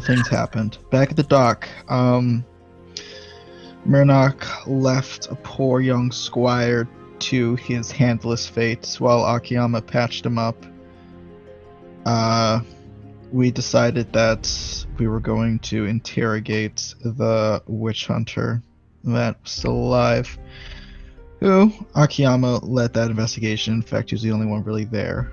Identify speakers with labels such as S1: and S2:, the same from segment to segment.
S1: things happened. Back at the dock, Murnock left a poor young squire to his handless fate while Akiyama patched him up. We decided that we were going to interrogate the witch hunter that was still alive, who Akiyama led that investigation. In fact, he was the only one really there.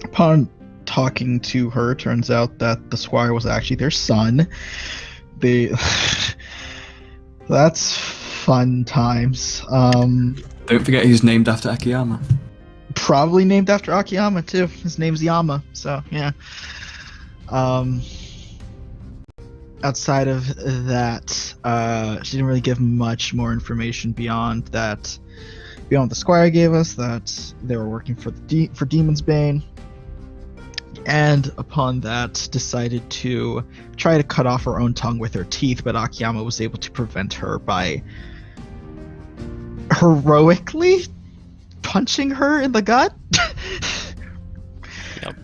S1: Upon talking to her, turns out that the squire was actually their son. That's fun times.
S2: Don't forget he's named after Akiyama.
S1: Probably named after Akiyama too. His name's Yama, so yeah. Outside of that, she didn't really give much more information beyond what the squire gave us, that they were working for Demon's Bane. And upon that, decided to try to cut off her own tongue with her teeth, but Akiyama was able to prevent her by heroically punching her in the gut.
S3: Yep.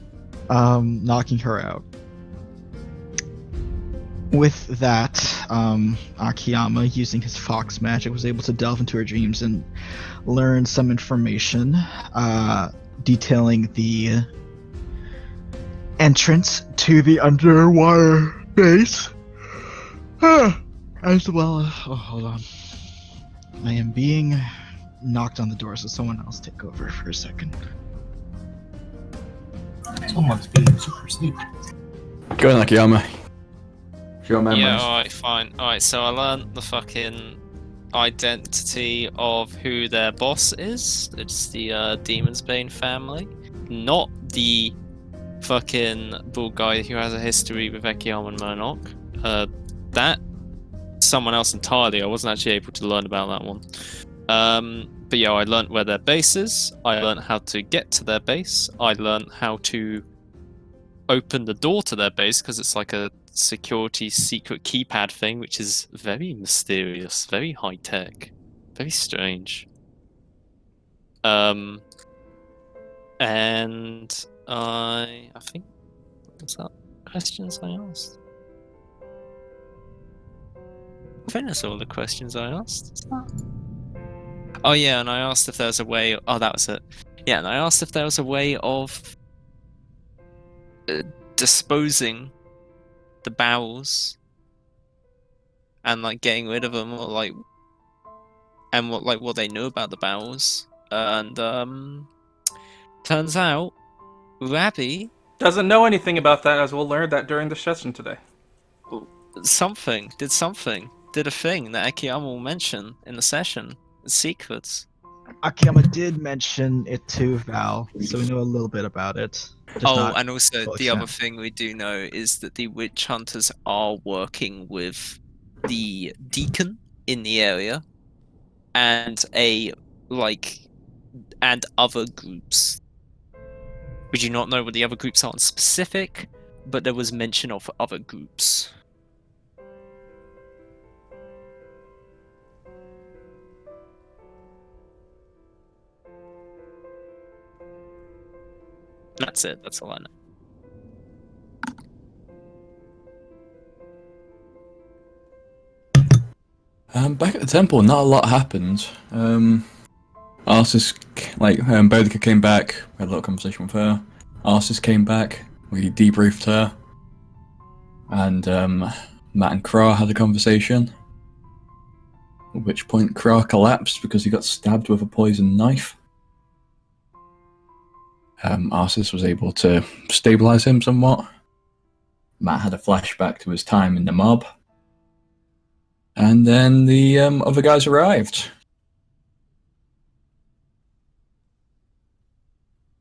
S1: Knocking her out. With that, Akiyama, using his fox magic, was able to delve into her dreams and learn some information detailing the entrance to the underwater base. As well as... Oh, hold on. I am being knocked on the door, so someone else take over for a second.
S4: Someone's being super sneaky.
S2: Go on, Akiyama. Your memories.
S3: Yeah, alright, fine. Alright, so I learned the fucking identity of who their boss is. It's the Demon's Bane family. Not the fucking bull guy who has a history with Akiyama and Murnock. That someone else entirely. I wasn't actually able to learn about that one. But yeah, I learned where their base is. I learned how to get to their base. I learned how to open the door to their base because it's like a security secret keypad thing, which is very mysterious, very high tech, very strange. And I think what's that? Questions I asked. I think that's all the questions I asked. Is that? Oh yeah, and I asked if there was a way. Oh, that was it. Yeah, and I asked if there was a way of disposing the bowels and like getting rid of them, or like, and what they know about the bowels. And turns out Rabbi
S5: doesn't know anything about that, as we'll learn that during the session today.
S3: did a thing that Akiyama will mention in the session. Secrets.
S1: Akiyama did mention it to Val, so we know a little bit about it.
S3: And also the other thing we do know is that the witch hunters are working with the deacon in the area and other groups. We do not know what the other groups are in specific, but there was mention of other groups. That's it. That's all I know.
S2: Back at the temple, not a lot happened. Arceus, Boudica came back, we had a little conversation with her. Arceus came back, we debriefed her. And Matt and Kra had a conversation. At which point Kra collapsed because he got stabbed with a poisoned knife. Arceus was able to stabilize him somewhat. Matt had a flashback to his time in the mob. And then the other guys arrived.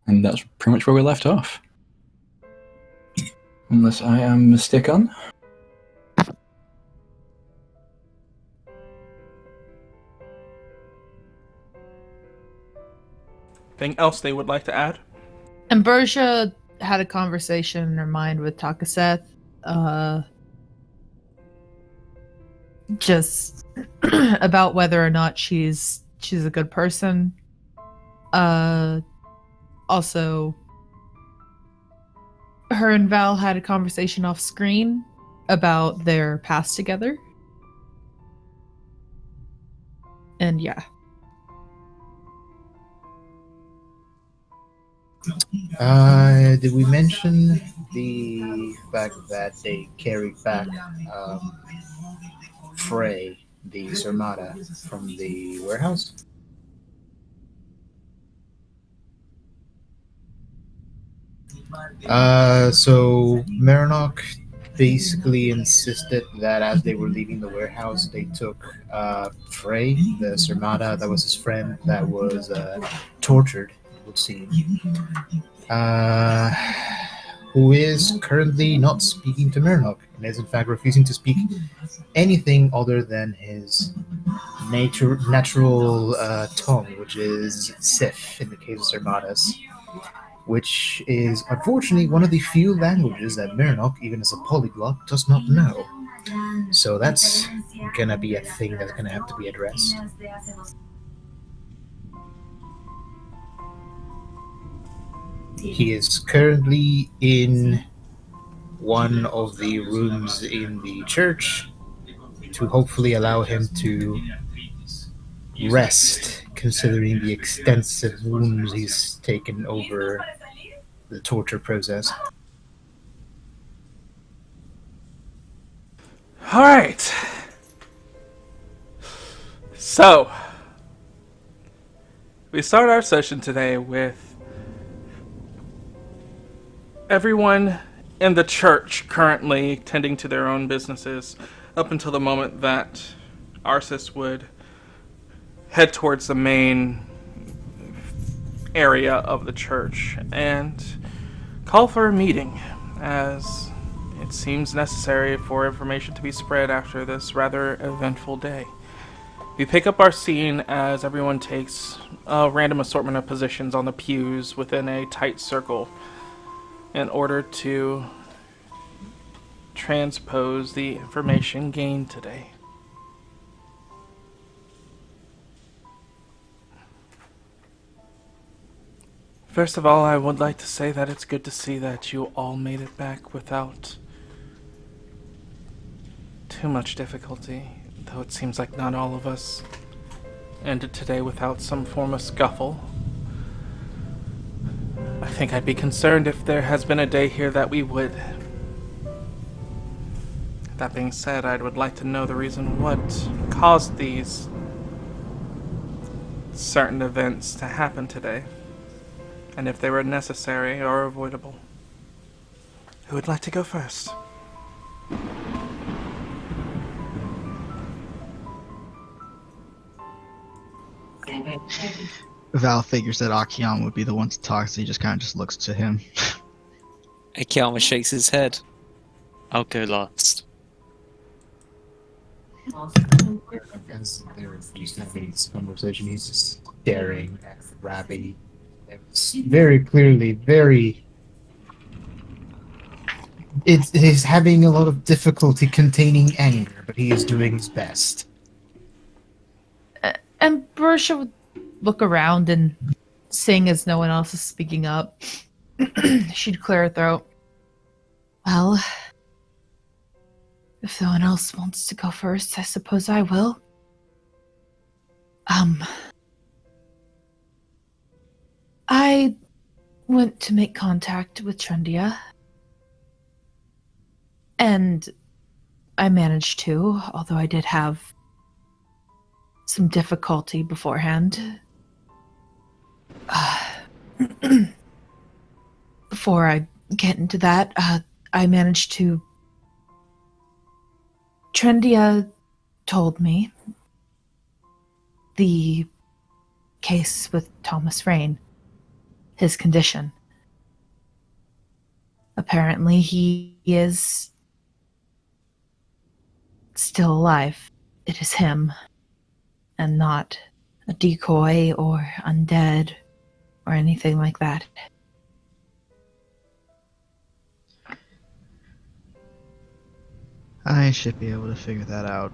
S2: And that's pretty much where we left off. Unless I am mistaken.
S5: Anything else they would like to add?
S6: Ambrosia had a conversation in her mind with Takaseth. Just about whether or not she's a good person. Also, her and Val had a conversation off screen about their past together. And yeah.
S4: Did we mention the fact that they carried back Frey, the Sermata, from the warehouse? So Marinok basically insisted that as they were leaving the warehouse, they took Frey, the Sermata, that was his friend, that was tortured, it would seem, who is currently not speaking to Marinok, and is in fact refusing to speak anything other than his natural tongue, which is Sith in the case of Sermatas, which is unfortunately one of the few languages that Marinok, even as a polyglot, does not know. So that's gonna be a thing that's gonna have to be addressed. He is currently in one of the rooms in the church to hopefully allow him to rest, considering the extensive wounds he's taken over the torture process.
S5: All right. So, we start our session today with everyone in the church currently tending to their own businesses up until the moment that Arsis would head towards the main area of the church and call for a meeting, as it seems necessary for information to be spread after this rather eventful day. We pick up our scene as everyone takes a random assortment of positions on the pews within a tight circle in order to transpose the information gained today. First of all, I would like to say that it's good to see that you all made it back without too much difficulty, though it seems like not all of us ended today without some form of scuffle. I think I'd be concerned if there has been a day here that we would. That being said, I would like to know the reason what caused these certain events to happen today, and if they were necessary or avoidable. Who would like to go first?
S1: Val figures that Akian would be the one to talk, so he just kind of just looks to him.
S3: Akiyama shakes his head. I'll go last.
S4: As they're just having this conversation, he's just staring at Rabbi. It's very clearly he's having a lot of difficulty containing anger, but he is doing his best.
S6: And Barisha would look around and sing as no one else is speaking up. She'd clear her throat. Well, if no one else wants to go first, I suppose I will. I went to make contact with Trendia. And I managed to, although I did have some difficulty beforehand. Before I get into that, I managed to... Trendia told me the case with Thomas Rain, his condition. Apparently he is still alive. It is him, and not a decoy or undead or anything like that.
S1: I should be able to figure that out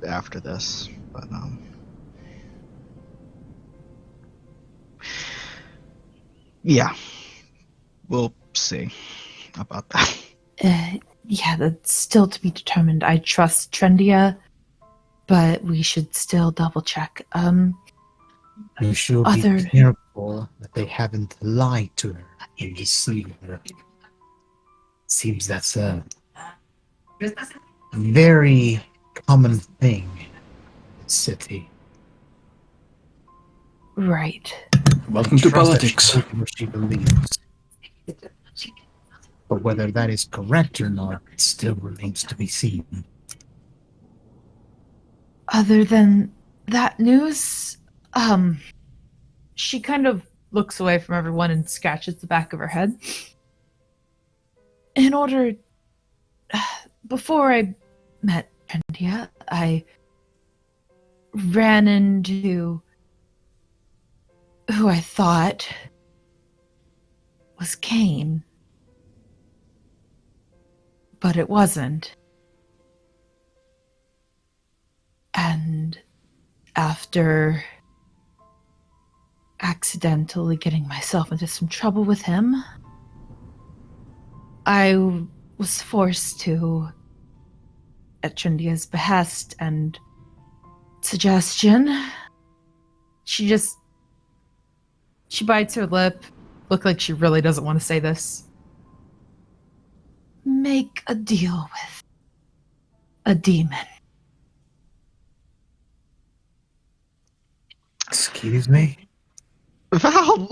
S1: after this, but yeah, we'll see. about that.
S6: Yeah, that's still to be determined. I trust Trendia, but we should still double check.
S4: You should
S6: Other-
S4: be careful that they haven't lied to her and deceived her. Seems that's a very common thing in the city.
S6: Right.
S2: Welcome to
S4: Trust that
S2: politics.
S4: she told you what she believes. But whether that is correct or not still remains to be seen.
S6: Other than that news, she kind of looks away from everyone and scratches the back of her head. Before I met Trendia, I ran into who I thought was Kane. But it wasn't. And after accidentally getting myself into some trouble with him, I was forced to, at Trendia's behest and suggestion, she bites her lip, look like she really doesn't want to say this. Make a deal with a demon.
S4: Excuse me?
S1: Val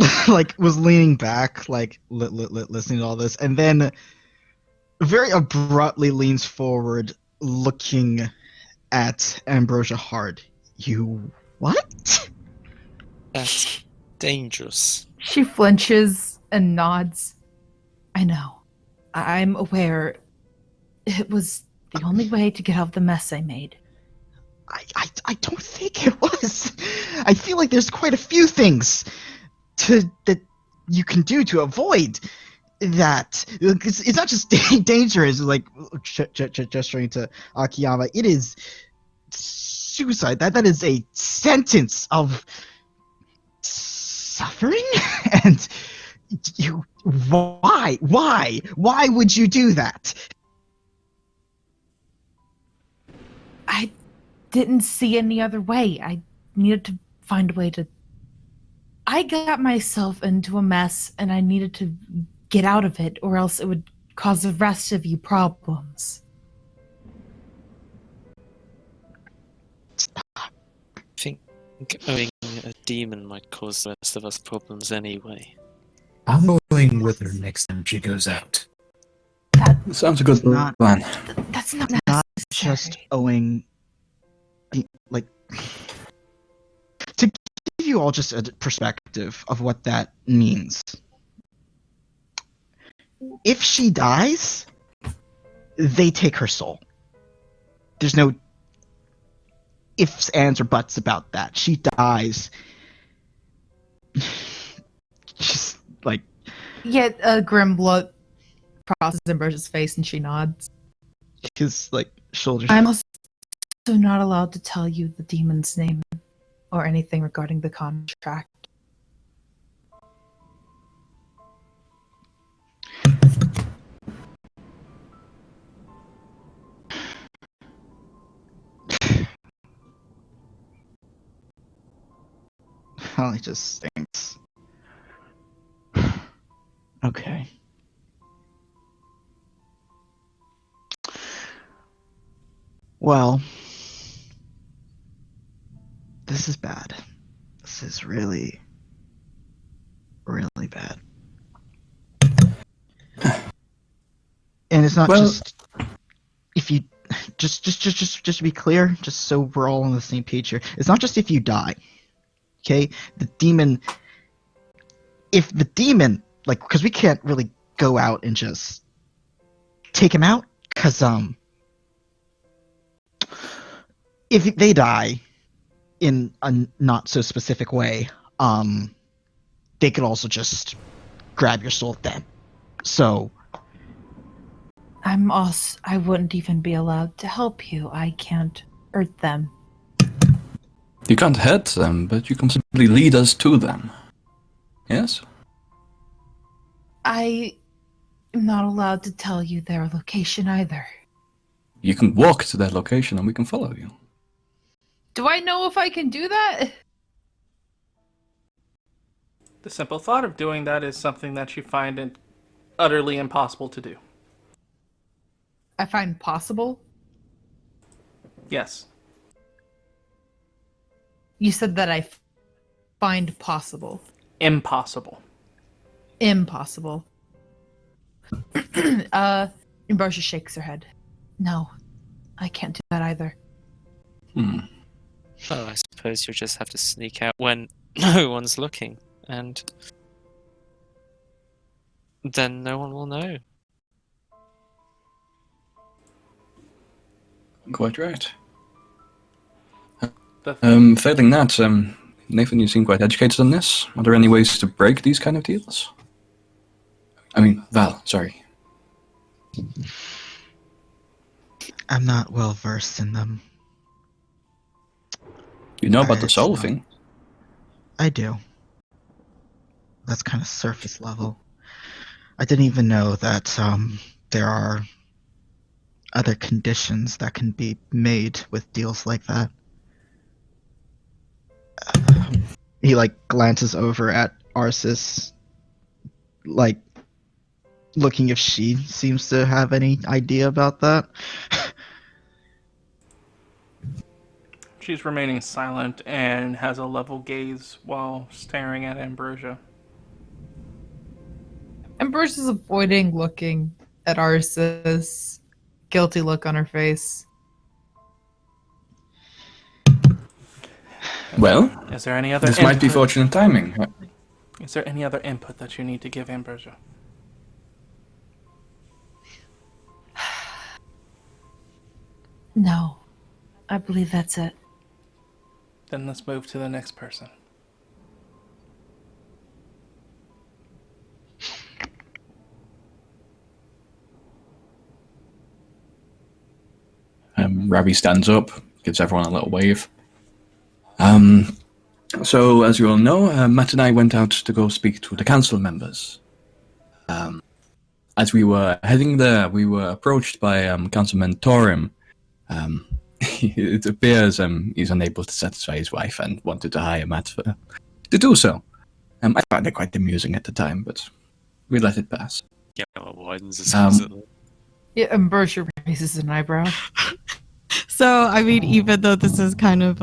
S1: was leaning back, listening to all this, and then very abruptly leans forward, looking at Ambrosia hard. You what?
S3: That's dangerous.
S6: She flinches and nods. I know. I'm aware. It was the only way to get out of the mess I made.
S1: I don't think it was. I feel like there's quite a few things that you can do to avoid that. It's not just dangerous, gesturing to Akiyama. It is suicide. That is a sentence of suffering, and you. Why would you do that?
S6: I didn't see any other way. I needed to find a way to. I got myself into a mess and I needed to get out of it, or else it would cause the rest of you problems.
S3: I think owning a demon might cause the rest of us problems anyway.
S4: I'm going with her next time she goes out.
S2: Sounds a good
S1: Not-
S2: plan.
S6: That's not
S1: Not
S6: necessary.
S1: just owing to give you all just a perspective of what that means. If she dies, they take her soul. There's no ifs, ands, or buts about that. She dies. Just
S6: Yet a grim look crosses Ambrosia's face and she nods.
S1: his shoulders.
S6: I'm also not allowed to tell you the demon's name or anything regarding the contract.
S1: Well, it just stinks. Okay. Well, this is bad. This is really, really bad. And it's not
S2: Well-
S1: just if you just to be clear, just so we're all on the same page here. It's not just if you die. Okay? The demon, if the demon, because we can't really go out and just take him out, because if they die in a not so specific way, they could also just grab your soul then. So
S6: I wouldn't even be allowed to help you. I can't hurt them.
S2: You can't hurt them, but you can simply lead us to them. Yes?
S6: I I'm not allowed to tell you their location either.
S2: You can walk to their location and we can follow you.
S6: Do I know if I can do that?
S5: The simple thought of doing that is something that you find it utterly impossible to do.
S6: I find possible.
S5: Yes.
S6: You said that I find possible.
S5: Impossible.
S6: Impossible. Ambrosia shakes her head. No, I can't do that either.
S3: Oh, I suppose you'll just have to sneak out when no one's looking, and then no one will know.
S2: Quite right.
S5: The
S2: Failing that, Nathan, you seem quite educated on this. Are there any ways to break these kind of deals? I mean, Val, sorry.
S1: I'm not well versed in them.
S2: You know about the
S1: It's
S2: soul
S1: not-
S2: thing?
S1: I do. That's kind of surface level. I didn't even know that there are other conditions that can be made with deals like that. He glances over at Arsis, looking if she seems to have any idea about that.
S5: She's remaining silent and has a level gaze while staring at Ambrosia.
S6: Ambrosia's avoiding looking at Arsis. Guilty look on her face.
S2: Well,
S5: Is there any other
S2: this might be
S5: input?
S2: fortunate timing.
S5: Is there any other input that you need to give Ambrosia?
S6: No, I believe that's it.
S5: Then let's move to the next person.
S2: Ravi stands up, gives everyone a little wave. So, as you all know, Matt and I went out to go speak to the council members. As we were heading there, we were approached by Councilman Torim. It appears he's unable to satisfy his wife and wanted to hire Matt to do so. I found it quite amusing at the time, but we let it pass.
S3: Yeah, well, widens explicitly.
S6: Yeah, Ambrosia raises an eyebrow.
S7: So, I mean, even though this is kind of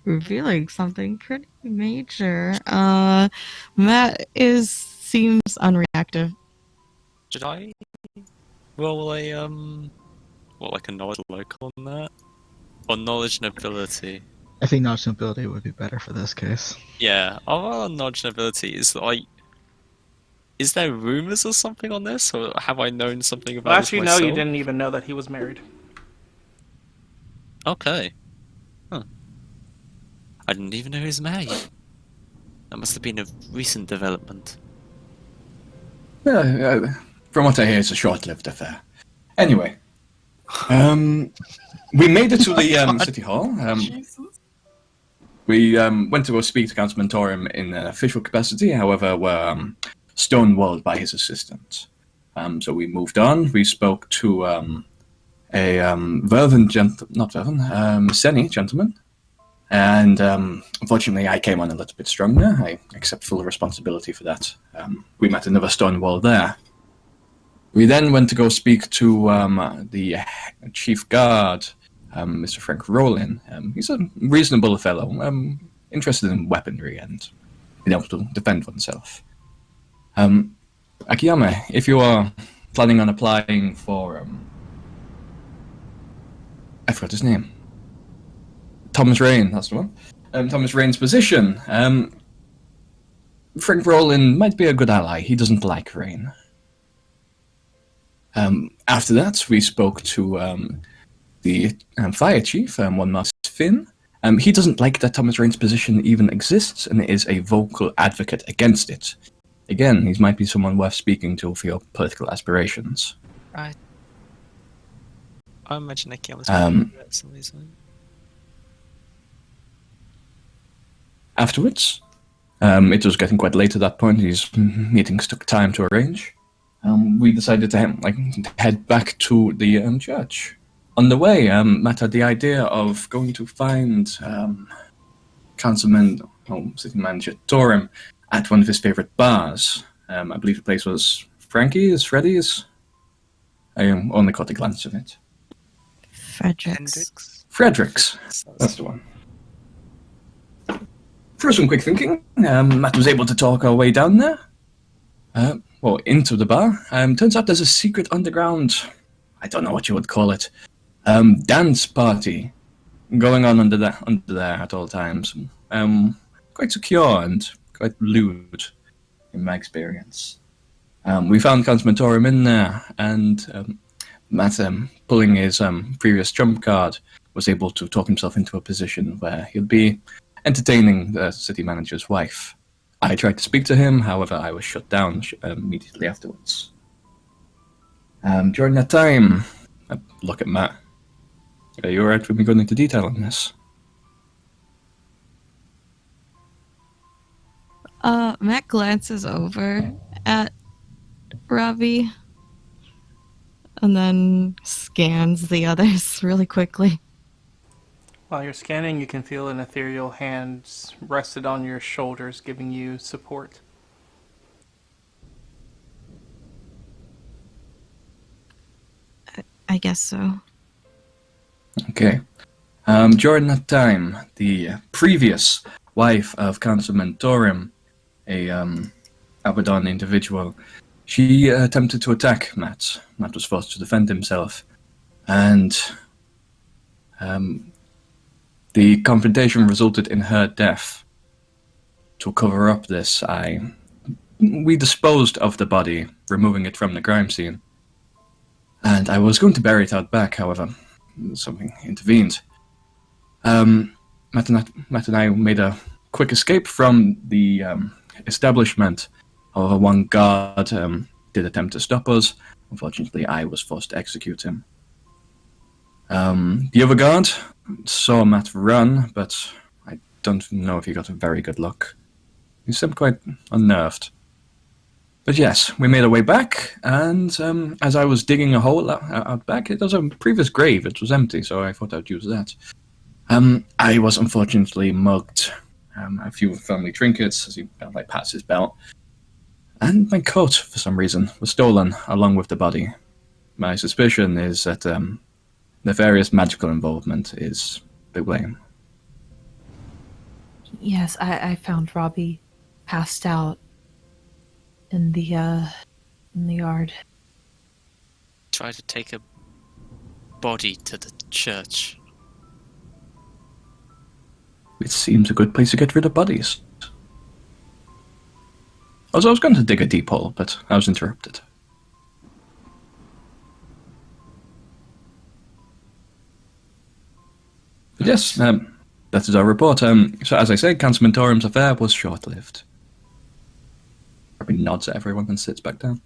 S7: revealing something pretty major, Matt seems unreactive.
S3: Should I roll a like a knowledge local on that, or knowledge and ability?
S1: I think knowledge and ability would be better for this case.
S3: Yeah, I'll roll a knowledge and ability. Is there rumors or something on this, or have I known something about
S5: Well,
S3: this
S5: actually,
S3: myself?
S5: no, you didn't even know that he was married.
S3: Okay. Huh. I didn't even know he was married. That must have been a recent development.
S2: From what I hear, it's a short-lived affair. Anyway, we made it to the city hall. We went to go speak to Councilman Torim in an official capacity, however, were stonewalled by his assistant. So we moved on. We spoke to a Seni gentleman. And unfortunately, I came on a little bit stronger. I accept full responsibility for that. We met another stonewall there. We then went to go speak to the chief guard, Mr. Frank Rowland. He's a reasonable fellow, interested in weaponry and being able to defend oneself. Akiyama, if you are planning on applying for... I forgot his name. Thomas Rain, that's the one. Thomas Rain's position. Frank Rowland might be a good ally. He doesn't like Rain. After that, we spoke to the fire chief, one Master Finn. He doesn't like that Thomas Rain's position even exists and is a vocal advocate against it. Again, he might be someone worth speaking to for your political aspirations.
S3: Right. I imagine Akiyama's some reason.
S2: Afterwards, it was getting quite late at that point. These meetings took time to arrange. we decided to head back to the church. On the way, Matt had the idea of going to find Councilman, City Manager Torim at one of his favorite bars. I believe the place was Frankie's, Freddy's. I only caught a glance of it. Frederick's. That's the one. Through some quick thinking, Matt was able to talk our way down there. Into the bar. Turns out there's a secret underground, I don't know what you would call it, dance party going on under there at all times. Quite secure and quite lewd, in my experience. We found Councilman Torim in there, and Matt, pulling his previous trump card, was able to talk himself into a position where he'll be entertaining the city manager's wife. I tried to speak to him, however, I was shut down immediately afterwards. During that time, I look at Matt. Are you alright with me going into detail on this?
S7: Matt glances over at Robbie and then scans the others really quickly.
S5: While you're scanning, you can feel an ethereal hand rested on your shoulders, giving you support.
S7: I guess so.
S2: Okay. During that time, the previous wife of Councilman Torim, a Abaddon individual, she attempted to attack Matt. Matt was forced to defend himself. And the confrontation resulted in her death. To cover up this, we disposed of the body, removing it from the crime scene. And I was going to bury it out back, however, something intervened. Matt and I made a quick escape from the establishment. However, one guard did attempt to stop us. Unfortunately, I was forced to execute him. The other guard saw Matt run, but I don't know if he got a very good look. He seemed quite unnerved. But yes, we made our way back, and as I was digging a hole out back, it was a previous grave. It was empty, so I thought I'd use that. I was unfortunately mugged. A few family trinkets, as he pats his belt. And my coat, for some reason, was stolen along with the body. My suspicion is that nefarious magical involvement is the blame.
S6: Yes, I found Robbie passed out in the yard.
S3: Try to take a body to the church.
S2: It seems a good place to get rid of bodies. I was going to dig a deep hole, but I was interrupted. But yes, that is our report. So as I said, Councilman Torim's affair was short-lived. Probably nods at everyone and sits back down.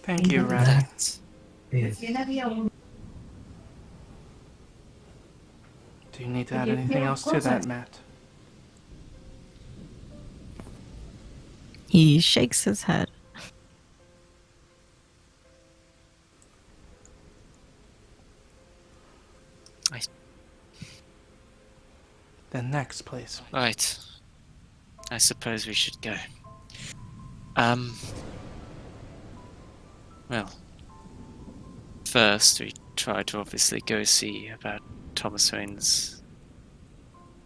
S5: Thank you, Ren.
S4: Yes.
S5: Do you need to add anything else to that, Matt?
S7: He shakes his head.
S5: Then next, please.
S3: Right. I suppose we should go. Well, first we try to obviously go see about Thomas Wayne's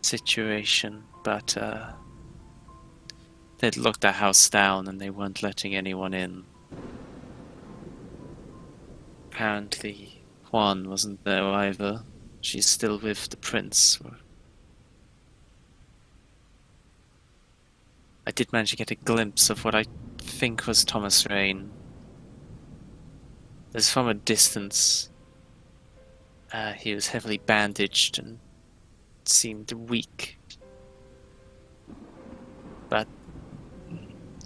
S3: situation, but they'd locked the house down and they weren't letting anyone in. Apparently, Juan wasn't there either. She's still with the prince. I did manage to get a glimpse of what I think was Thomas Wayne. As from a distance, he was heavily bandaged and seemed weak. But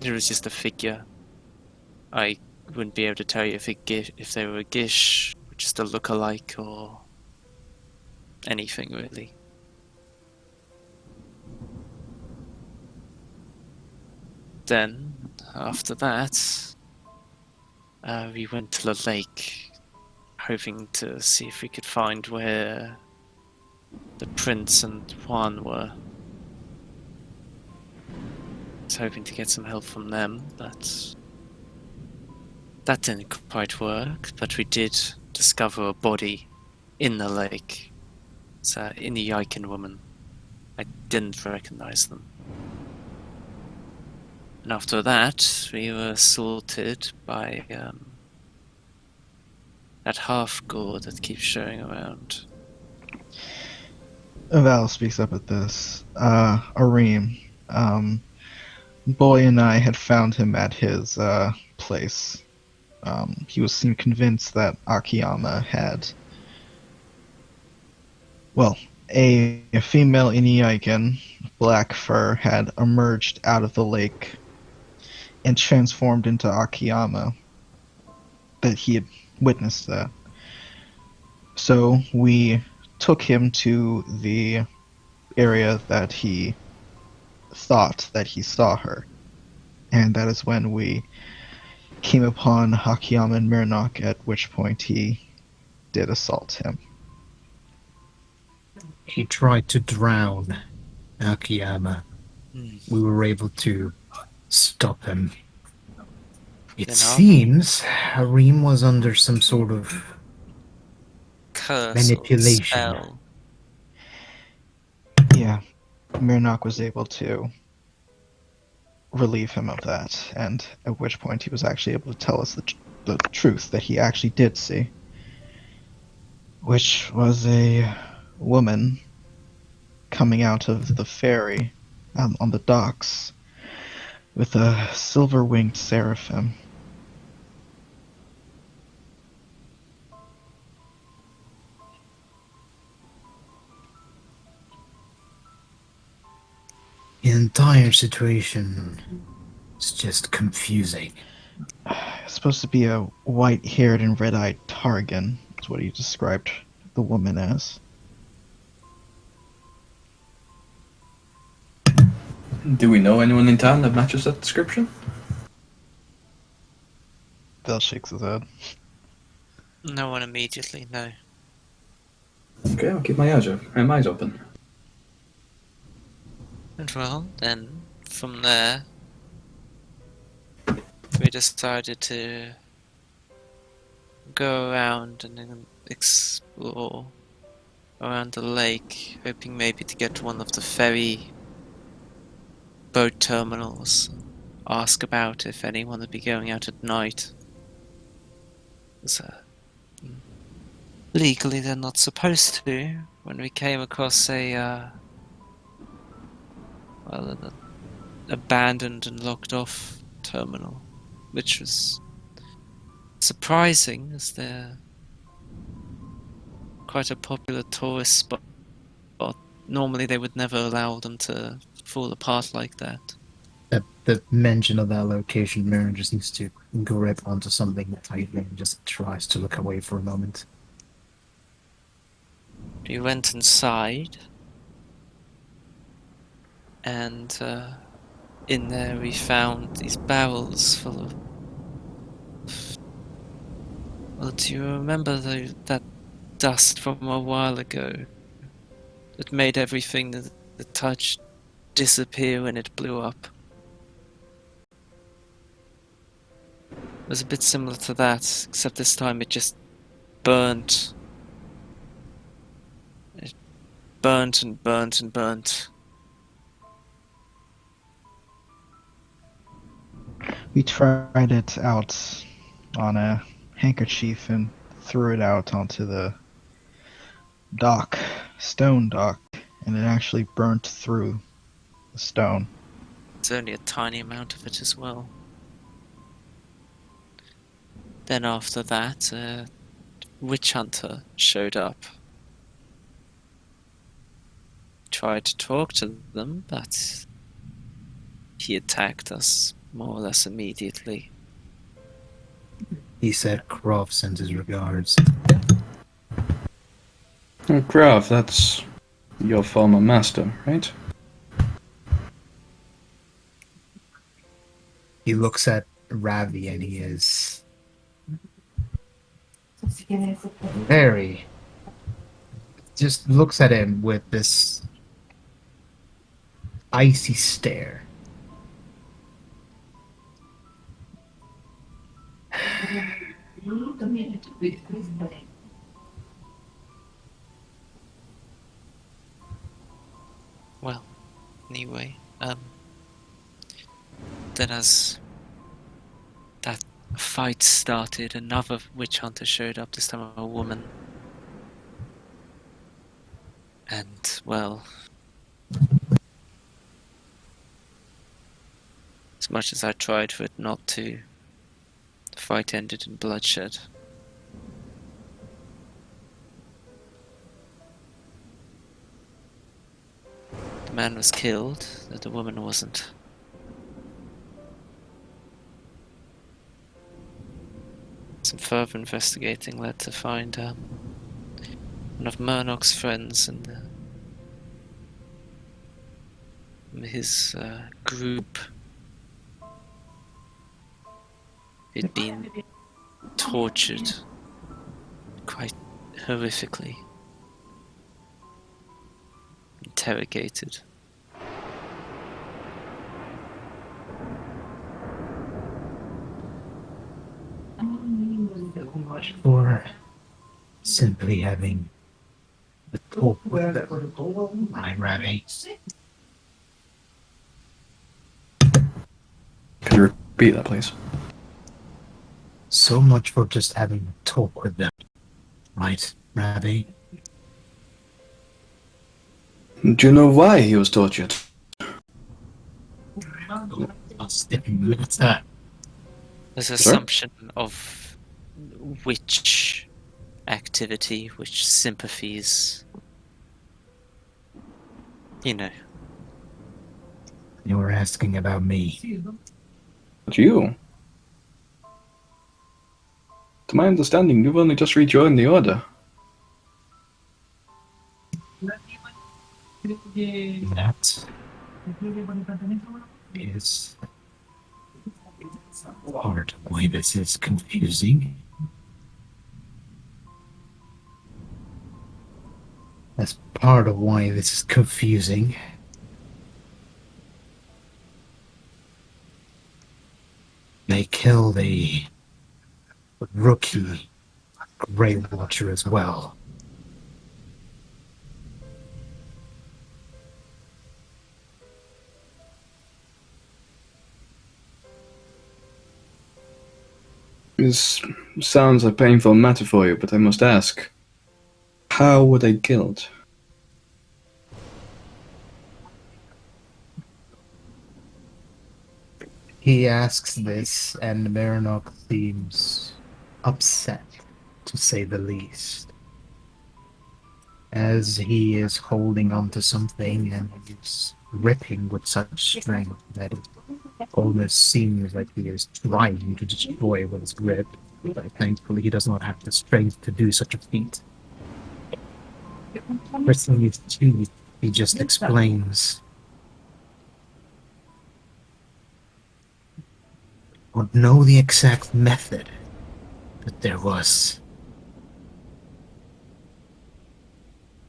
S3: it was just a figure. I wouldn't be able to tell you if they were a Gish, or just a look-alike, or anything really. Then, after that, we went to the lake, hoping to see if we could find where the prince and Juan were. I was hoping to get some help from them, but that didn't quite work. But we did discover a body in the lake. It's an Inuiacan woman. I didn't recognize them. And after that, we were assaulted by that half-god that keeps showing around.
S1: Val speaks up at this. Areem. Boy and I had found him at his place. He seemed convinced that Akiyama had, well, a female Inuiacan, black fur, had emerged out of the lake and transformed into Akiyama. That he had witnessed that. So we took him to the area that he thought that he saw her. And that is when we came upon Akiyama and Miranok, at which point he did assault him.
S4: He tried to drown Akiyama. We were able to stop him. It
S3: Then
S4: seems Areem was under some sort of
S3: Curse
S4: manipulation.
S3: Or spell.
S1: Yeah, Miranok was able to relieve him of that, and at which point he was actually able to tell us the truth that he actually did see, which was a woman coming out of the ferry on the docks with a silver-winged seraphim.
S4: The entire situation is just confusing.
S1: It's supposed to be a white-haired and red-eyed Targan, is what he described the woman as.
S2: Do we know anyone in town that matches that description?
S1: Bill shakes his head.
S3: No one immediately, no.
S2: Okay, I'll keep my eyes open.
S3: And well, then, from there, we decided to go around and then explore around the lake, hoping maybe to get to one of the ferry boat terminals, ask about if anyone would be going out at night. Legally they're not supposed to. When we came across an abandoned and locked off terminal, which was surprising as they're quite a popular tourist spot. Normally they would never allow them to fall apart like that.
S4: The mention of that location, Mirren just needs to grip onto something tightly and just tries to look away for a moment.
S3: We went inside, and in there we found these barrels full of... Well, do you remember that dust from a while ago that made everything that touched disappear when it blew up? It was a bit similar to that, except this time it just burnt. It burnt and burnt and burnt.
S1: We tried it out on a handkerchief and threw it out onto the dock, stone dock, and it actually burnt through the stone.
S3: It's only a tiny amount of it as well. Then after that, a witch hunter showed up. Tried to talk to them, but he attacked us more or less immediately.
S4: He said Croft sends his regards.
S2: Oh, Graf, that's your former master, right?
S4: He looks at Ravi and he is very. Just looks at him with this icy stare.
S3: Well, anyway, then as that fight started, another witch hunter showed up, this time a woman. And, well, as much as I tried for it not to, the fight ended in bloodshed. The man was killed, but the woman wasn't. Some further investigating led to find one of Murnock's friends and his group. He'd been tortured quite horrifically, interrogated.
S4: So much for simply having a talk with them. I'm Ravi.
S2: Could you repeat that, please?
S4: So much for just having a talk with them. Right, Ravi?
S2: Do you know why he was tortured?
S4: What's that?
S3: There's assumption of witch activity, witch sympathies. You know.
S4: You were asking about me.
S2: But you? To my understanding, you've only just rejoined the Order.
S4: That is part of why this is confusing. That's part of why this is confusing. They killed a rookie Grey Watcher as well.
S2: This sounds a painful matter for you, but I must ask, how were they killed?
S4: He asks this, and Marinok seems upset, to say the least. As he is holding onto something and is gripping with such strength that it almost seems like he is trying to destroy with his grip. But thankfully, he does not have the strength to do such a feat. Pressing his teeth, he just explains. Don't know the exact method, but there was.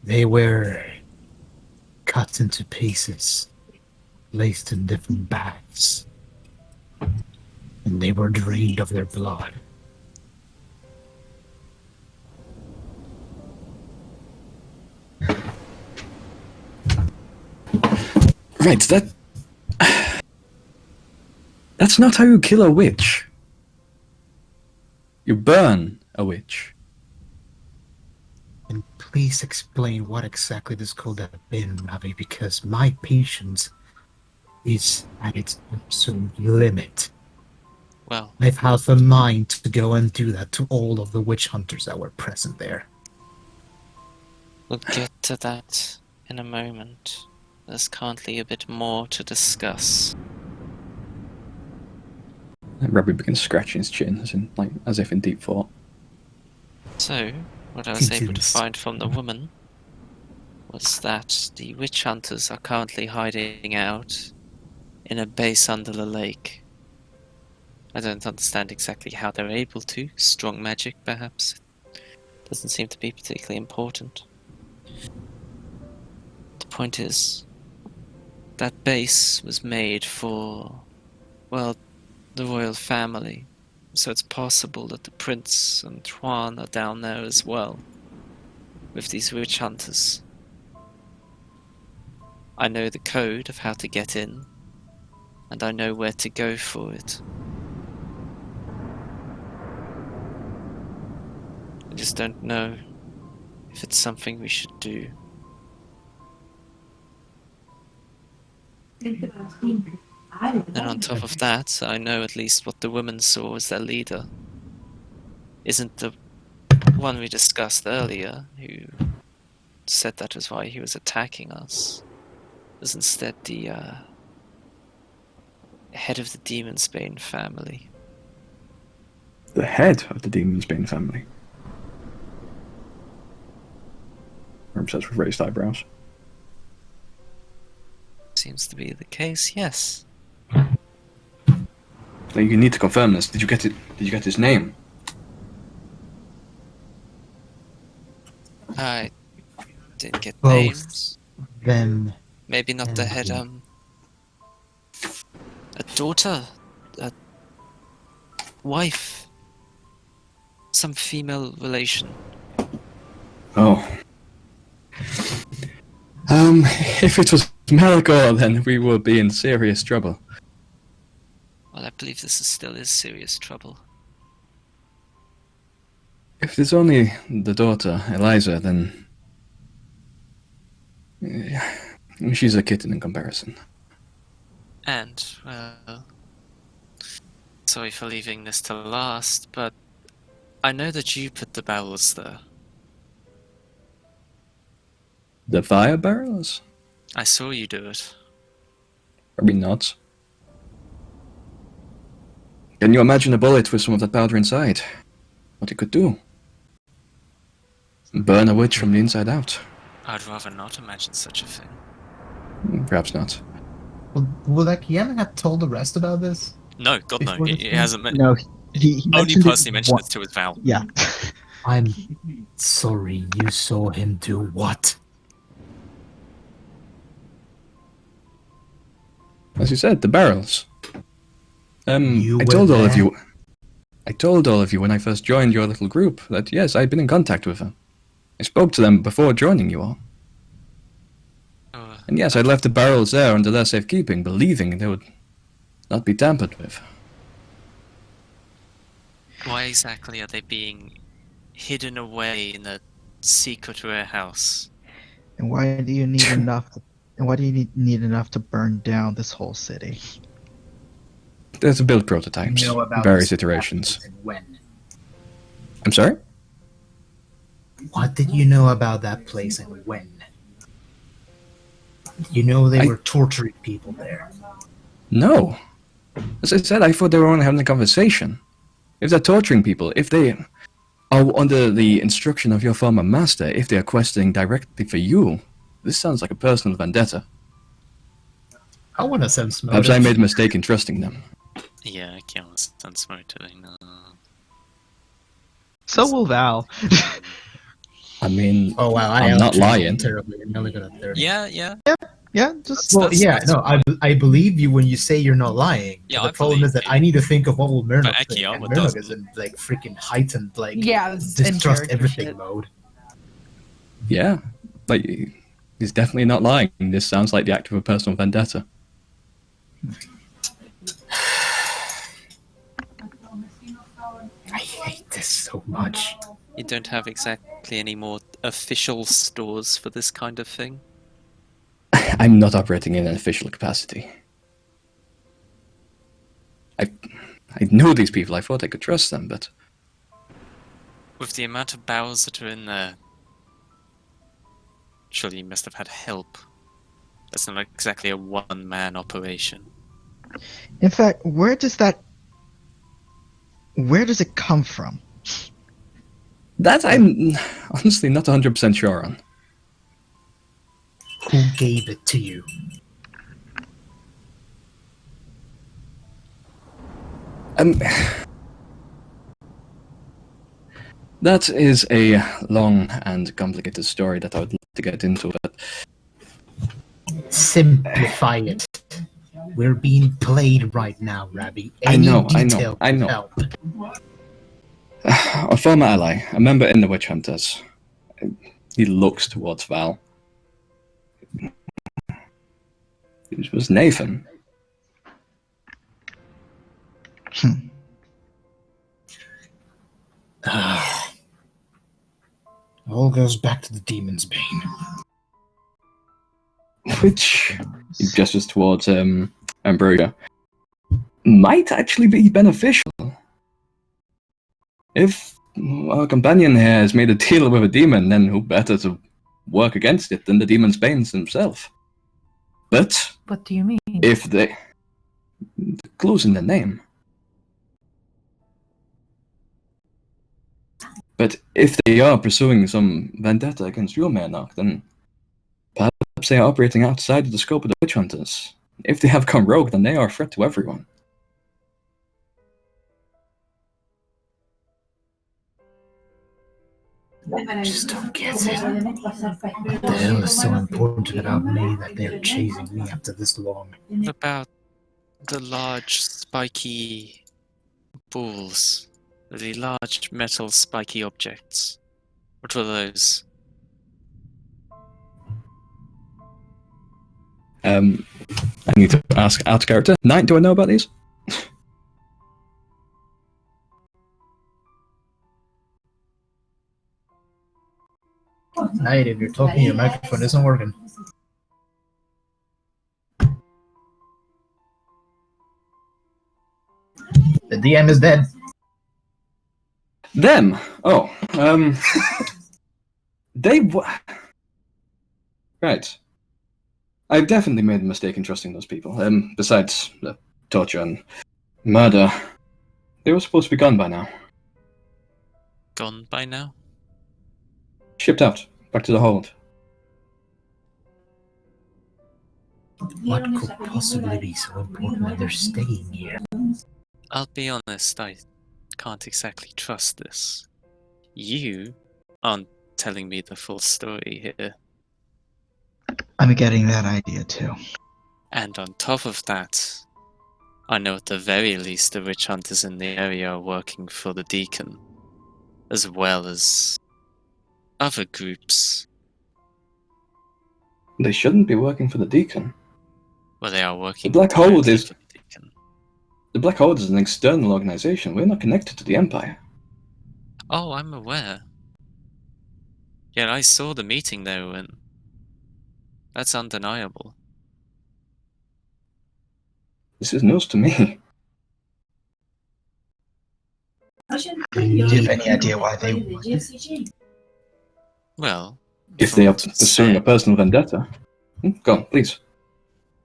S4: They were cut into pieces, placed in different bags, and they were drained of their blood.
S2: Right, that's not how you kill a witch. You burn a witch.
S4: And please explain what exactly this could have been, Ravi, because my patience is at its absolute limit.
S3: Well,
S4: I've half a mind to go and do that to all of the witch hunters that were present there.
S3: we'll get to that in a moment. There's currently a bit more to discuss.
S2: Robbie begins scratching his chin, as if in deep thought.
S3: So, what I was able to
S4: Continues.
S3: find from the woman was that the witch hunters are currently hiding out in a base under the lake. I don't understand exactly how they're able to. Strong magic, perhaps. Doesn't seem to be particularly important. The point is, that base was made for, well, the royal family. So it's possible that the prince and Juan are down there as well, with these witch hunters. I know the code of how to get in, and I know where to go for it. I just don't know if it's something we should do. And on top of that, I know at least what the woman saw as their leader isn't the one we discussed earlier, who said that was why he was attacking us. It was instead the head of the Demonsbane family.
S2: The head of the Demonsbane family? Worm says with raised eyebrows.
S3: Seems to be the case, yes.
S2: Now, you need to confirm this. Did you get it? Did you get his name?
S3: I didn't get
S4: Both.
S3: names.
S4: Then
S3: Maybe not the head, a daughter, a wife, some female relation.
S2: Oh. If it was Melkor, then we would be in serious trouble.
S3: Well, I believe this still is serious trouble.
S2: If it's only the daughter, Eliza, then... she's a kitten in comparison.
S3: And, well, sorry for leaving this to last, but I know that you put the barrels there.
S2: The fire barrels?
S3: I saw you do it.
S2: Probably not. Can you imagine a bullet with some of that powder inside? What it could do? Burn a witch from the inside out.
S3: I'd rather not imagine such a thing.
S2: Perhaps not.
S4: will that Kiana have told the rest about this?
S3: No, God no,
S4: Before
S3: he
S4: this
S3: hasn't mentioned.
S1: No, he
S3: Only
S1: mentioned
S3: personally
S1: it
S3: mentioned
S1: once.
S3: it to his Val.
S1: Yeah.
S4: I'm sorry you saw him do what?
S2: As you said, the barrels.
S4: You
S2: I
S4: were
S2: told all of
S4: there?
S2: you. I told all of you when I first joined your little group that yes, I'd been in contact with them. I spoke to them before joining you all. And yes, I left the barrels there under their safekeeping, believing they would not be tampered with.
S3: Why exactly are they being hidden away in a secret warehouse?
S1: And why do you need enough? And why do you need enough to burn down this whole city?
S2: There's a build prototypes,
S4: You know about
S2: various
S4: this
S2: iterations.
S4: and when?
S2: I'm sorry?
S4: What did you know about that place and when? You know they
S2: I-
S4: were torturing people there.
S2: No. As I said, I thought they were only having a conversation. If they're torturing people, if they are under the instruction of your former master, if they are questing directly for you, this sounds like a personal vendetta.
S4: I want to sense
S2: Perhaps I made a mistake in trusting them.
S3: Yeah, I can't understand motivating.
S1: So will Val.
S2: I mean,
S4: Oh wow,
S2: I'm not lying.
S4: terribly. I'm only gonna 30.
S3: Yeah, yeah.
S1: Yeah, just
S4: Well,
S3: That's-
S4: yeah,
S3: that's-
S4: no, I believe you when you say you're not lying.
S3: Yeah,
S4: But
S3: I
S4: the problem
S3: believe
S4: is that
S3: you.
S4: I need to think of what will Murnock
S3: But
S4: think, and
S3: Akiyama
S4: Murnock
S3: doesn't.
S4: is in like freaking heightened like
S6: Yeah, it's in
S4: distrust
S6: character
S4: everything
S6: shit.
S4: mode.
S2: yeah, like, he's definitely not lying. This sounds like the act of a personal vendetta.
S4: I hate this so much.
S3: You don't have exactly any more official stores for this kind of thing.
S2: I'm not operating in an official capacity. I know these people. I thought I could trust them, but
S3: With the amount of barrels that are in there, surely you must have had help. That's not exactly a one-man operation.
S1: in fact, where does it come from?
S2: that I'm honestly not 100% sure on.
S4: Who gave it to you?
S2: That is a long and complicated story that I would love to get into, but
S4: Simplify it. We're being played right now, Ravi.
S2: I
S4: Any
S2: know.
S4: detail can help.
S2: A former ally, a member in the Witch Hunters. He looks towards Val. It was Nathan.
S4: All goes back to the Demon's Bane.
S2: Which, he gestures towards Ambrosia, might actually be beneficial. If our companion here has made a deal with a demon, then who better to work against it than the Demon's Bane himself? But
S6: What do you mean?
S2: if they... the clue's in the name. But if they are pursuing some vendetta against you, Mernok, then perhaps they are operating outside of the scope of the Witch Hunters. If they have gone rogue, then they are a threat to everyone.
S4: I just don't get it. What the hell is so important about me that they're chasing me after this long?
S3: What about the large spiky balls? The large metal spiky objects? What were those?
S2: I need to ask out of character. Knight, do I know about these?
S4: Knight, if you're talking, your microphone isn't working. The DM is dead.
S2: Them? Oh, they right. I've definitely made a mistake in trusting those people. Besides the torture and murder, they were supposed to be gone by now.
S3: Gone by now?
S2: Shipped out, back to the hold.
S4: What could possibly be so important that they're staying here?
S3: I'll be honest, I can't exactly trust this. You aren't telling me the full story here.
S1: I'm getting that idea too.
S3: And on top of that, I know at the very least the witch hunters in the area are working for the Deacon, as well as other groups.
S2: They shouldn't be working for the Deacon.
S3: Well, they are working
S2: The Black Hold
S3: directly
S2: is-
S3: for the Deacon.
S2: The Black Hold is an external organization. We're not connected to the Empire.
S3: Oh, I'm aware. Yeah, I saw the meeting though, and that's undeniable.
S2: This is news to me.
S1: Do you have any idea why they would?
S3: Well,
S2: If
S3: from
S2: they are
S3: what you
S2: pursuing a
S3: said,
S2: personal vendetta. Go on, please.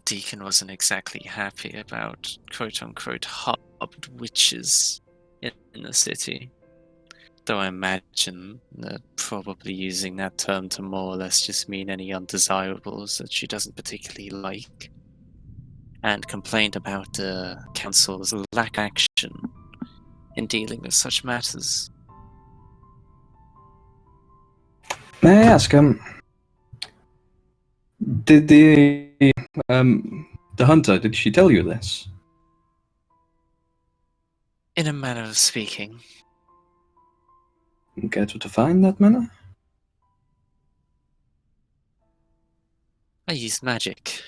S3: Deacon wasn't exactly happy about quote-unquote harbored witches in the city. Though I imagine they're probably using that term to more or less just mean any undesirables that she doesn't particularly like. And complained about the council's lack of action in dealing with such matters.
S2: May I ask, did the hunter, did she tell you this?
S3: In a manner of speaking.
S2: Care to define that manner?
S3: I use magic.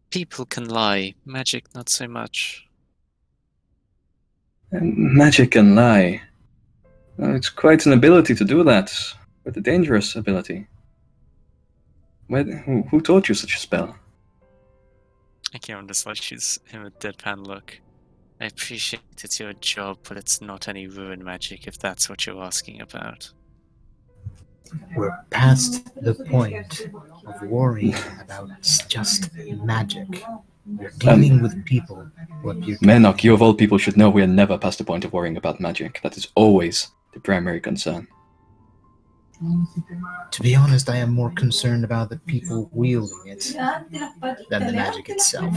S3: People can lie, magic not so much.
S2: Magic and lie. It's quite an ability to do that, but a dangerous ability. Who taught you such a spell?
S3: Kieran just flashes him a deadpan look. I appreciate it's your job, but it's not any ruin magic if that's what you're asking about.
S4: We're past the point of worrying about just magic. You're dealing with people. What you're
S2: Menok, you of all people should know we are never past the point of worrying about magic. That is always the primary concern.
S4: To be honest, I am more concerned about the people wielding it than the magic itself.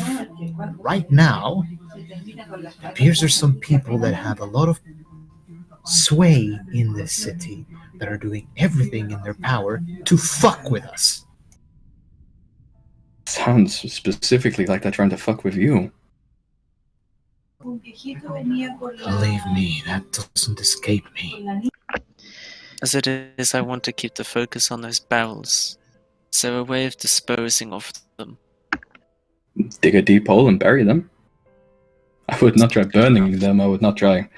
S4: Right now, it appears there's some people that have a lot of sway in this city that are doing everything in their power to fuck with us.
S2: Sounds specifically like they're trying to fuck with you.
S4: Believe me, that doesn't escape me.
S3: As it is, I want to keep the focus on those barrels. Is there a way of disposing of them?
S2: Dig a deep hole and bury them. I would not try burning them, I would not try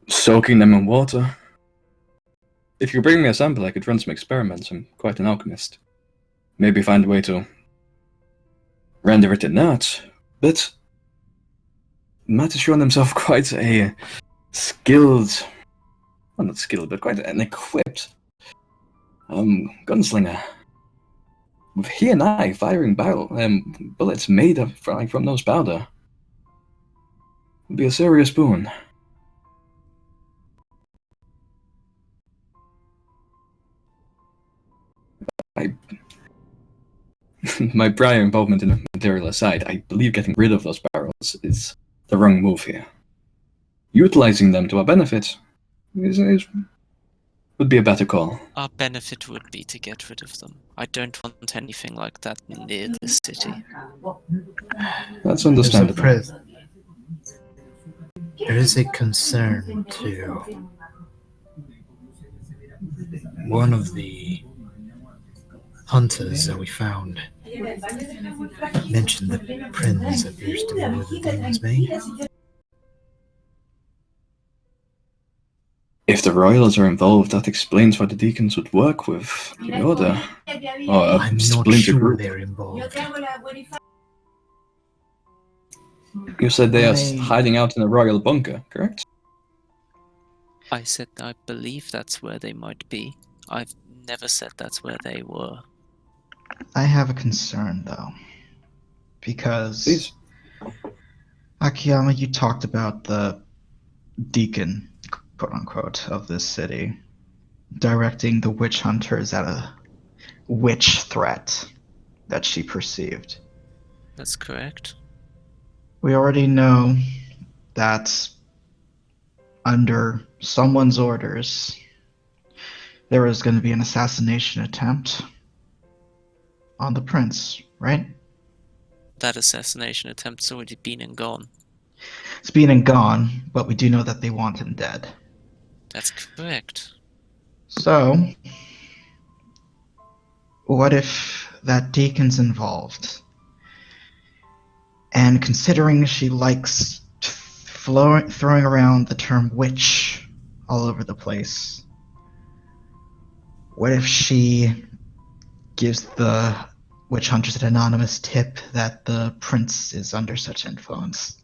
S2: soaking them in water. If you bring me a sample, I could run some experiments. I'm quite an alchemist. Maybe find a way to render it inert. But Matt has shown himself quite a skilled, well, not skilled, but quite an equipped gunslinger. With he and I firing bullets made from those powder would be a serious boon. My prior involvement in the material aside, I believe getting rid of those barrels is the wrong move here. Utilizing them to our benefit would be a better call.
S3: Our benefit would be to get rid of them. I don't want anything like that near the city.
S2: That's understandable.
S4: There is a concern too. One of the hunters that we found mentioned the prince appears to be with the Demon's Bane.
S2: If the royals are involved, that explains why the deacons would work with the order. Or a
S4: I'm not
S2: splinter
S4: sure
S2: group.
S4: they're involved.
S2: You said they are hiding out in a royal bunker, correct?
S3: I said I believe that's where they might be. I've never said that's where they were.
S1: I have a concern though, because
S2: Please.
S1: Akiyama, you talked about the deacon, quote unquote, of this city, directing the witch hunters at a witch threat that she perceived.
S3: That's correct.
S1: We already know that under someone's orders, there was going to be an assassination attempt on the prince, right?
S3: That assassination attempt's already been and gone.
S1: It's been and gone, but we do know that they want him dead.
S3: That's correct.
S1: So, what if that deacon's involved? And considering she likes throwing around the term witch all over the place, what if she gives the witch hunters an anonymous tip that the prince is under such influence?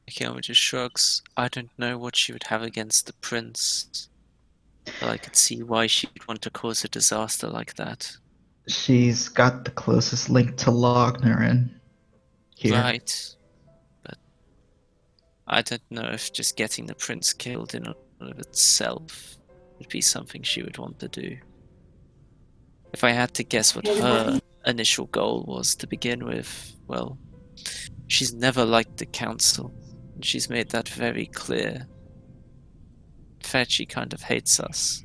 S3: Akiyama just shrugs. I don't know what she would have against the prince, but I could see why she'd want to cause a disaster like that.
S1: She's got the closest link to Lognarin here.
S3: Right. But I don't know if just getting the prince killed in and of itself would be something she would want to do. If I had to guess what her initial goal was to begin with, well, she's never liked the council, and she's made that very clear. In fact, she kind of hates us.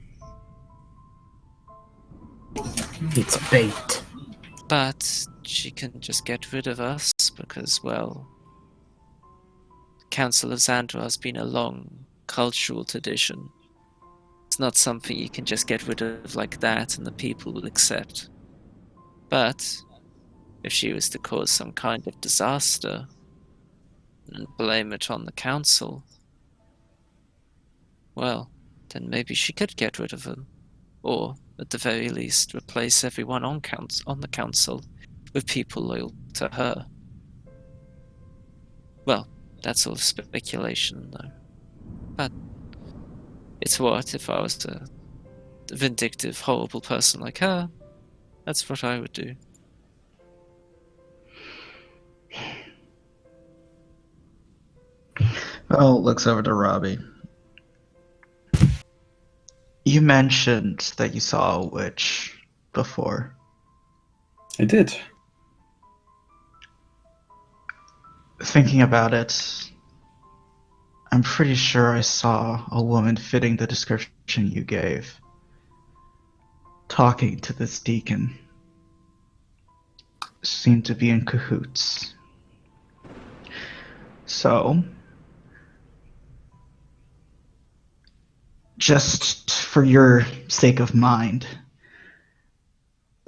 S4: It's bait.
S3: But she can just get rid of us because, well, the Council of Xandra has been a long cultural tradition. It's not something you can just get rid of like that and the people will accept. But if she was to cause some kind of disaster and blame it on the Council, well, then maybe she could get rid of them. Or, at the very least, replace everyone on the council with people loyal to her. Well, that's all speculation, though. But it's what if I was a vindictive, horrible person like her? That's what I would do.
S1: Well, looks over to Robbie. You mentioned that you saw a witch before.
S2: I did.
S1: Thinking about it, I'm pretty sure I saw a woman fitting the description you gave, talking to this deacon. Seemed to be in cahoots. So, just for your sake of mind,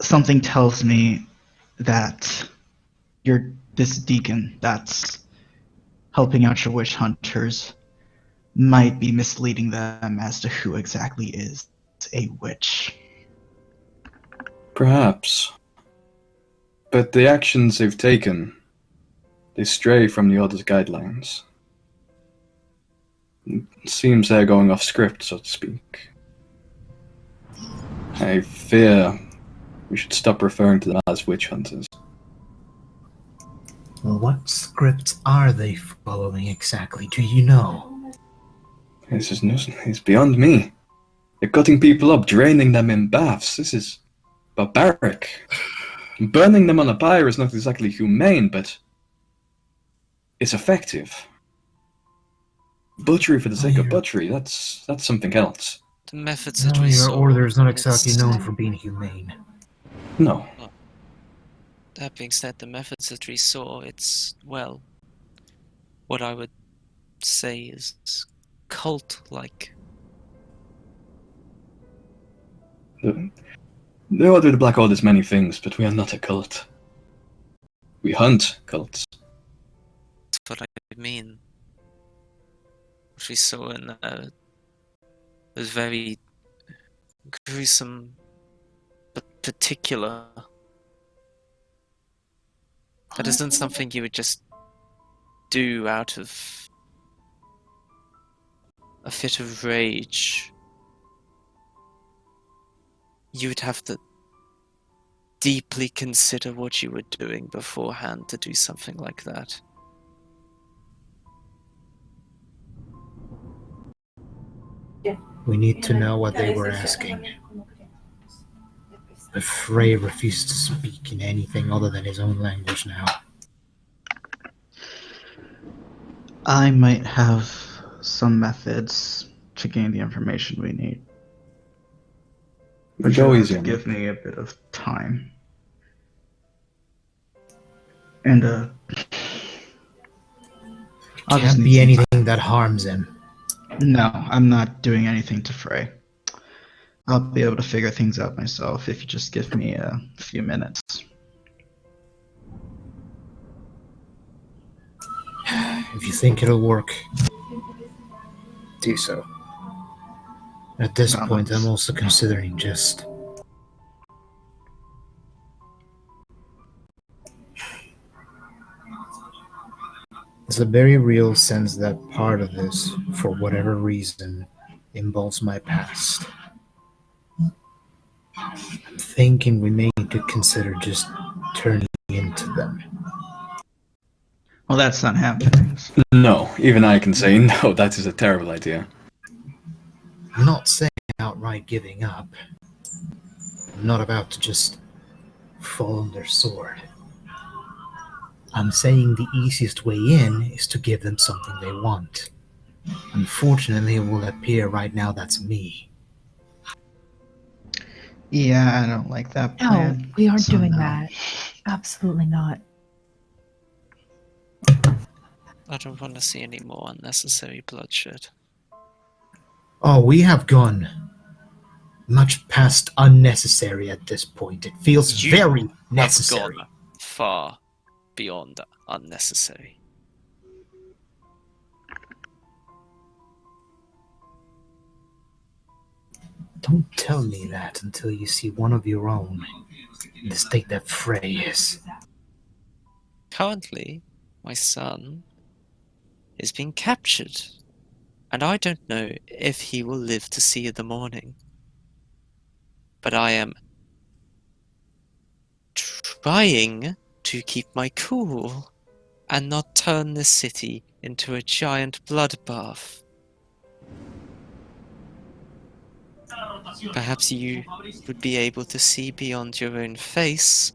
S1: something tells me that this deacon that's helping out your witch hunters might be misleading them as to who exactly is a witch.
S2: Perhaps. But the actions they've taken, they stray from the Order's guidelines. It seems they're going off script, so to speak. I fear we should stop referring to them as witch hunters.
S4: Well, what scripts are they following exactly? Do you know?
S2: It's beyond me. They're cutting people up, draining them in baths. This is barbaric. Burning them on a pyre is not exactly humane, but it's effective. Butchery for the sake of butchery, that's something else.
S3: The methods that
S4: No,
S3: we
S4: your
S3: saw.
S4: order is not exactly
S3: it's-
S4: known for being humane.
S2: No.
S3: That being said, the methods that we saw, it's, well, what I would say is cult-like.
S2: The Order of the Black Order is many things, but we are not a cult. We hunt cults.
S3: That's what I mean. What we saw in there was very gruesome, but particular. That isn't something you would just do out of a fit of rage. You would have to deeply consider what you were doing beforehand to do something like that.
S4: We need to know what they were asking. But Frey refused to speak in anything other than his own language now.
S1: I might have some methods to gain the information we need. But
S2: Go
S1: you'll have
S2: easy
S1: to
S2: on me.
S1: give me a bit of time. And I'll just
S4: Can't
S1: need
S4: be
S1: some
S4: anything that harms him.
S1: time. No, I'm not doing anything to Frey. I'll be able to figure things out myself if you just give me a few minutes.
S4: If you think it'll work, do so. At this
S1: No,
S4: point,
S1: that's-
S4: I'm also considering just... There's a very real sense that part of this, for whatever reason, involves my past. I'm thinking we may need to consider just turning into them.
S1: Well, that's not happening.
S2: No, even I can say no, that is a terrible idea.
S4: I'm not saying outright giving up. I'm not about to just fall on their sword. I'm saying the easiest way in is to give them something they want. Unfortunately, it will appear right now that's me.
S1: Yeah, I don't like that
S6: No,
S1: plan.
S6: we aren't
S1: So
S6: doing
S1: no.
S6: that. Absolutely not.
S3: I don't want to see any more unnecessary bloodshed.
S4: Oh, we have gone much past unnecessary at this point. It feels
S3: You
S4: very necessary.
S3: Have gone far beyond unnecessary.
S4: Don't tell me that until you see one of your own in the state that Frey is.
S3: Currently, my son is being captured, and I don't know if he will live to see the morning. But I am trying to keep my cool and not turn this city into a giant bloodbath. Perhaps you would be able to see beyond your own face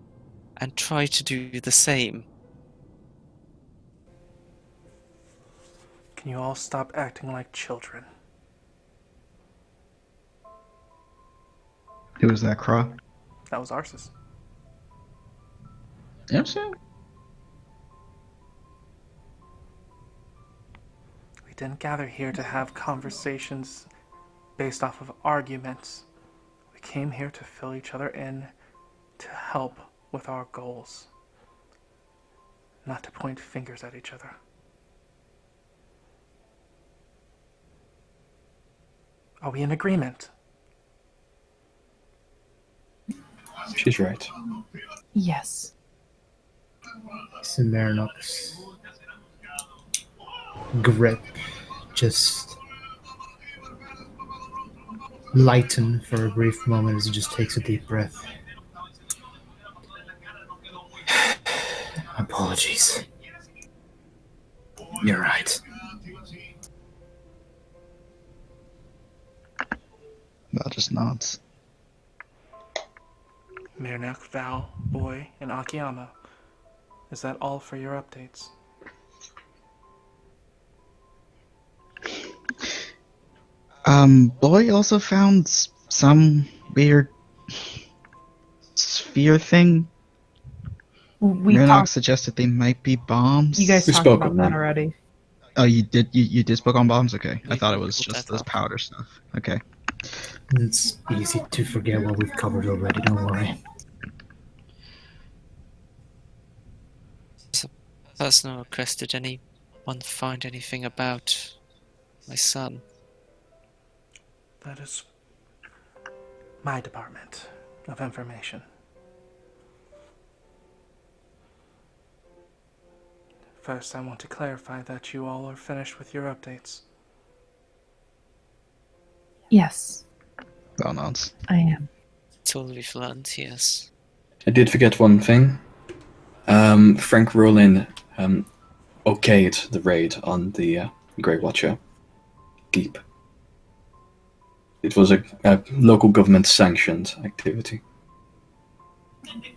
S3: and try to do the same.
S5: Can you all stop acting like children?
S1: Who was that, Craw?
S5: That was Arceus.
S1: Yes, sir.
S5: We didn't gather here to have conversations based off of arguments. We came here to fill each other in, to help with our goals, not to point fingers at each other. Are we in agreement?
S2: She's right.
S6: Yes.
S4: Cimeranok's grip just lighten for a brief moment as he just takes a deep breath. Apologies. You're right.
S1: Val just nods.
S5: Mirnak, Val, Boy, and Akiyama. Is that all for your updates?
S1: Boy also found some weird sphere thing.
S6: We
S1: Murdoch
S6: talked.
S1: suggested they might be bombs.
S6: You guys
S2: We
S6: talked
S2: spoke
S6: about
S2: on
S6: that
S2: them.
S6: already.
S1: Oh, you did. You did spoke on bombs. Okay, I
S3: We
S1: thought it was
S3: pulled
S1: just
S3: that
S1: this
S3: up.
S1: powder stuff. Okay.
S4: It's easy to forget what we've covered already, don't worry.
S3: Personal request, did anyone find anything about my son?
S5: That is my department of information. First, I want to clarify that you all are finished with your updates.
S6: Yes,
S1: Val nods.
S6: I am.
S3: It's all we've learned, yes.
S2: I did forget one thing. Frank Rowland okayed the raid on the Grey Watcher keep. It was a local government sanctioned activity.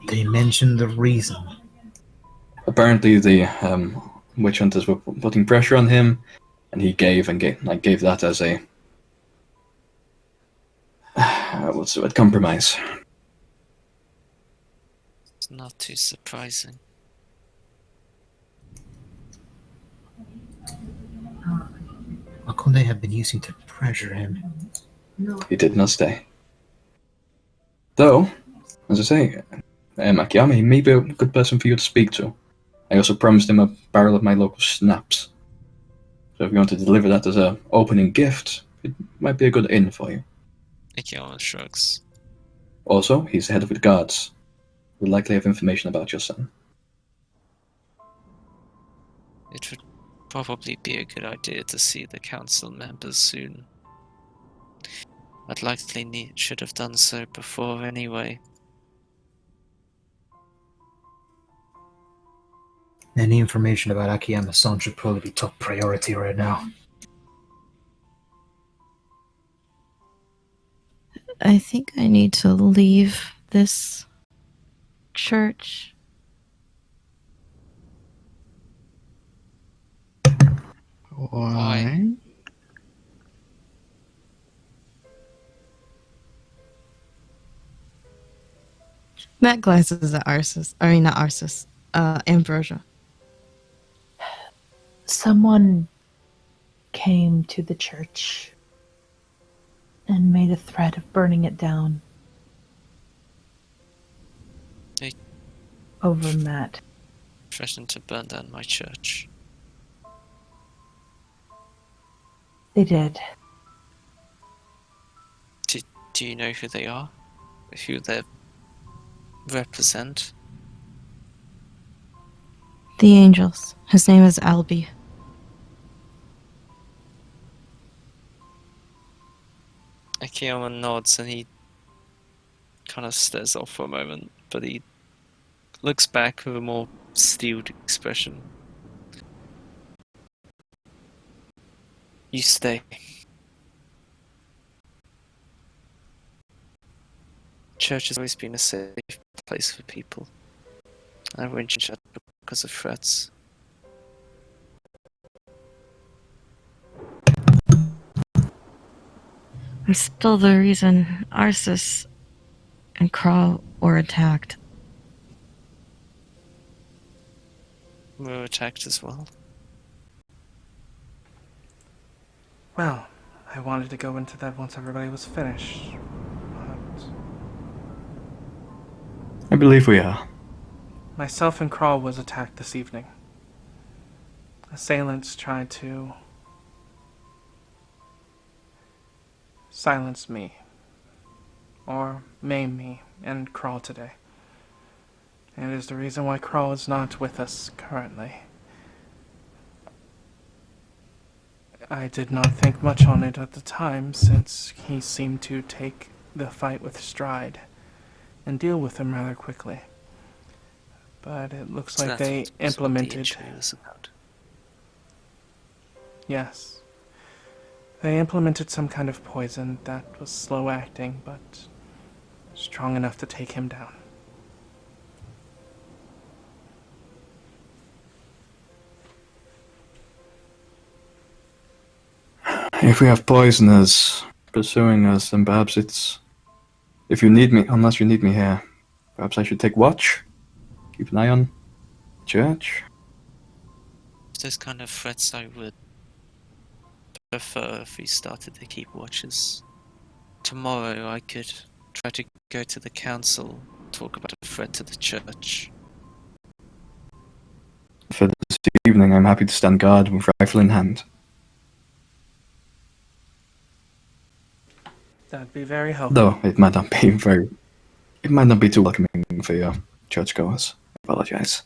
S4: They mentioned the reason.
S2: Apparently, the witch hunters were putting pressure on him, and he gave that as a what's the word? Compromise.
S3: It's not too surprising.
S4: What could they have been using to pressure him?
S2: He did not stay. Though, as I say, Akiyama, he may be a good person for you to speak to. I also promised him a barrel of my local snaps. So if you want to deliver that as an opening gift, it might be a good in for you.
S3: Akiyama shrugs.
S2: Also, he's head of the guards. Would likely have information about your son.
S3: It would probably be a good idea to see the council members soon. I'd likely should have done so before anyway.
S4: Any information about Akiyama's son should probably be top priority right now.
S7: I think I need to leave this church.
S1: Why?
S7: Matt glances at Arceus. I mean, not Arceus. Ambrosia.
S6: Someone came to the church and made a threat of burning it down.
S3: They
S6: Over Matt.
S3: threatened to burn down my church.
S6: They did.
S3: Do you know who they are? Who they represent?
S7: The Angels. His name is Albie.
S3: Akiyama nods and he kind of stares off for a moment, but he looks back with a more steeled expression. You stay. church has always been a safe place for people. I won't change that because of threats.
S7: I'm still the reason Arsis and Kral were attacked.
S3: We were attacked as well.
S5: Well, I wanted to go into that once everybody was finished, but
S2: I believe we are.
S5: myself and Kral was attacked this evening. Assailants tried to silence me, or maim me and Kral today. And it is the reason why Kral is not with us currently. I did not think much on it at the time, since he seemed to take the fight with stride and deal with him rather quickly. But it looks
S3: So
S5: like
S3: that's
S5: they
S3: what the
S5: implemented...
S3: injury was about.
S5: Yes. They implemented some kind of poison that was slow acting, but strong enough to take him down.
S2: If we have poisoners pursuing us, then perhaps it's... If you need me, unless you need me here, perhaps I should take watch? Keep an eye on the church?
S3: Those kind of threats I would prefer if we started to keep watches. Tomorrow I could try to go to the council, talk about a threat to the church.
S2: For this evening, I'm happy to stand guard with rifle in hand.
S5: That'd be very helpful.
S2: Though it might not be very... It might not be too welcoming for your churchgoers. I apologize.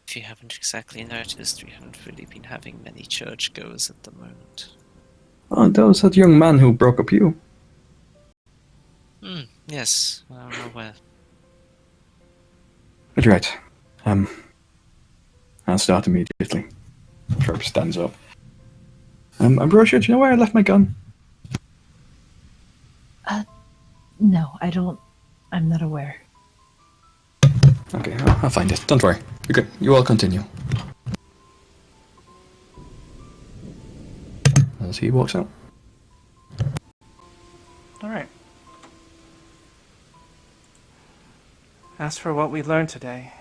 S3: If you haven't exactly noticed, we haven't really been having many churchgoers at the moment.
S2: Oh, that was that young man who broke a pew.
S3: Yes, I'm aware.
S2: But you're right. I'll start immediately. Ferb stands up. Ambrosia, do you know where I left my gun?
S6: No, I don't. I'm not aware.
S2: Okay, I'll find it. Don't worry. You all continue. As he walks out.
S5: Alright. As for what we learned today,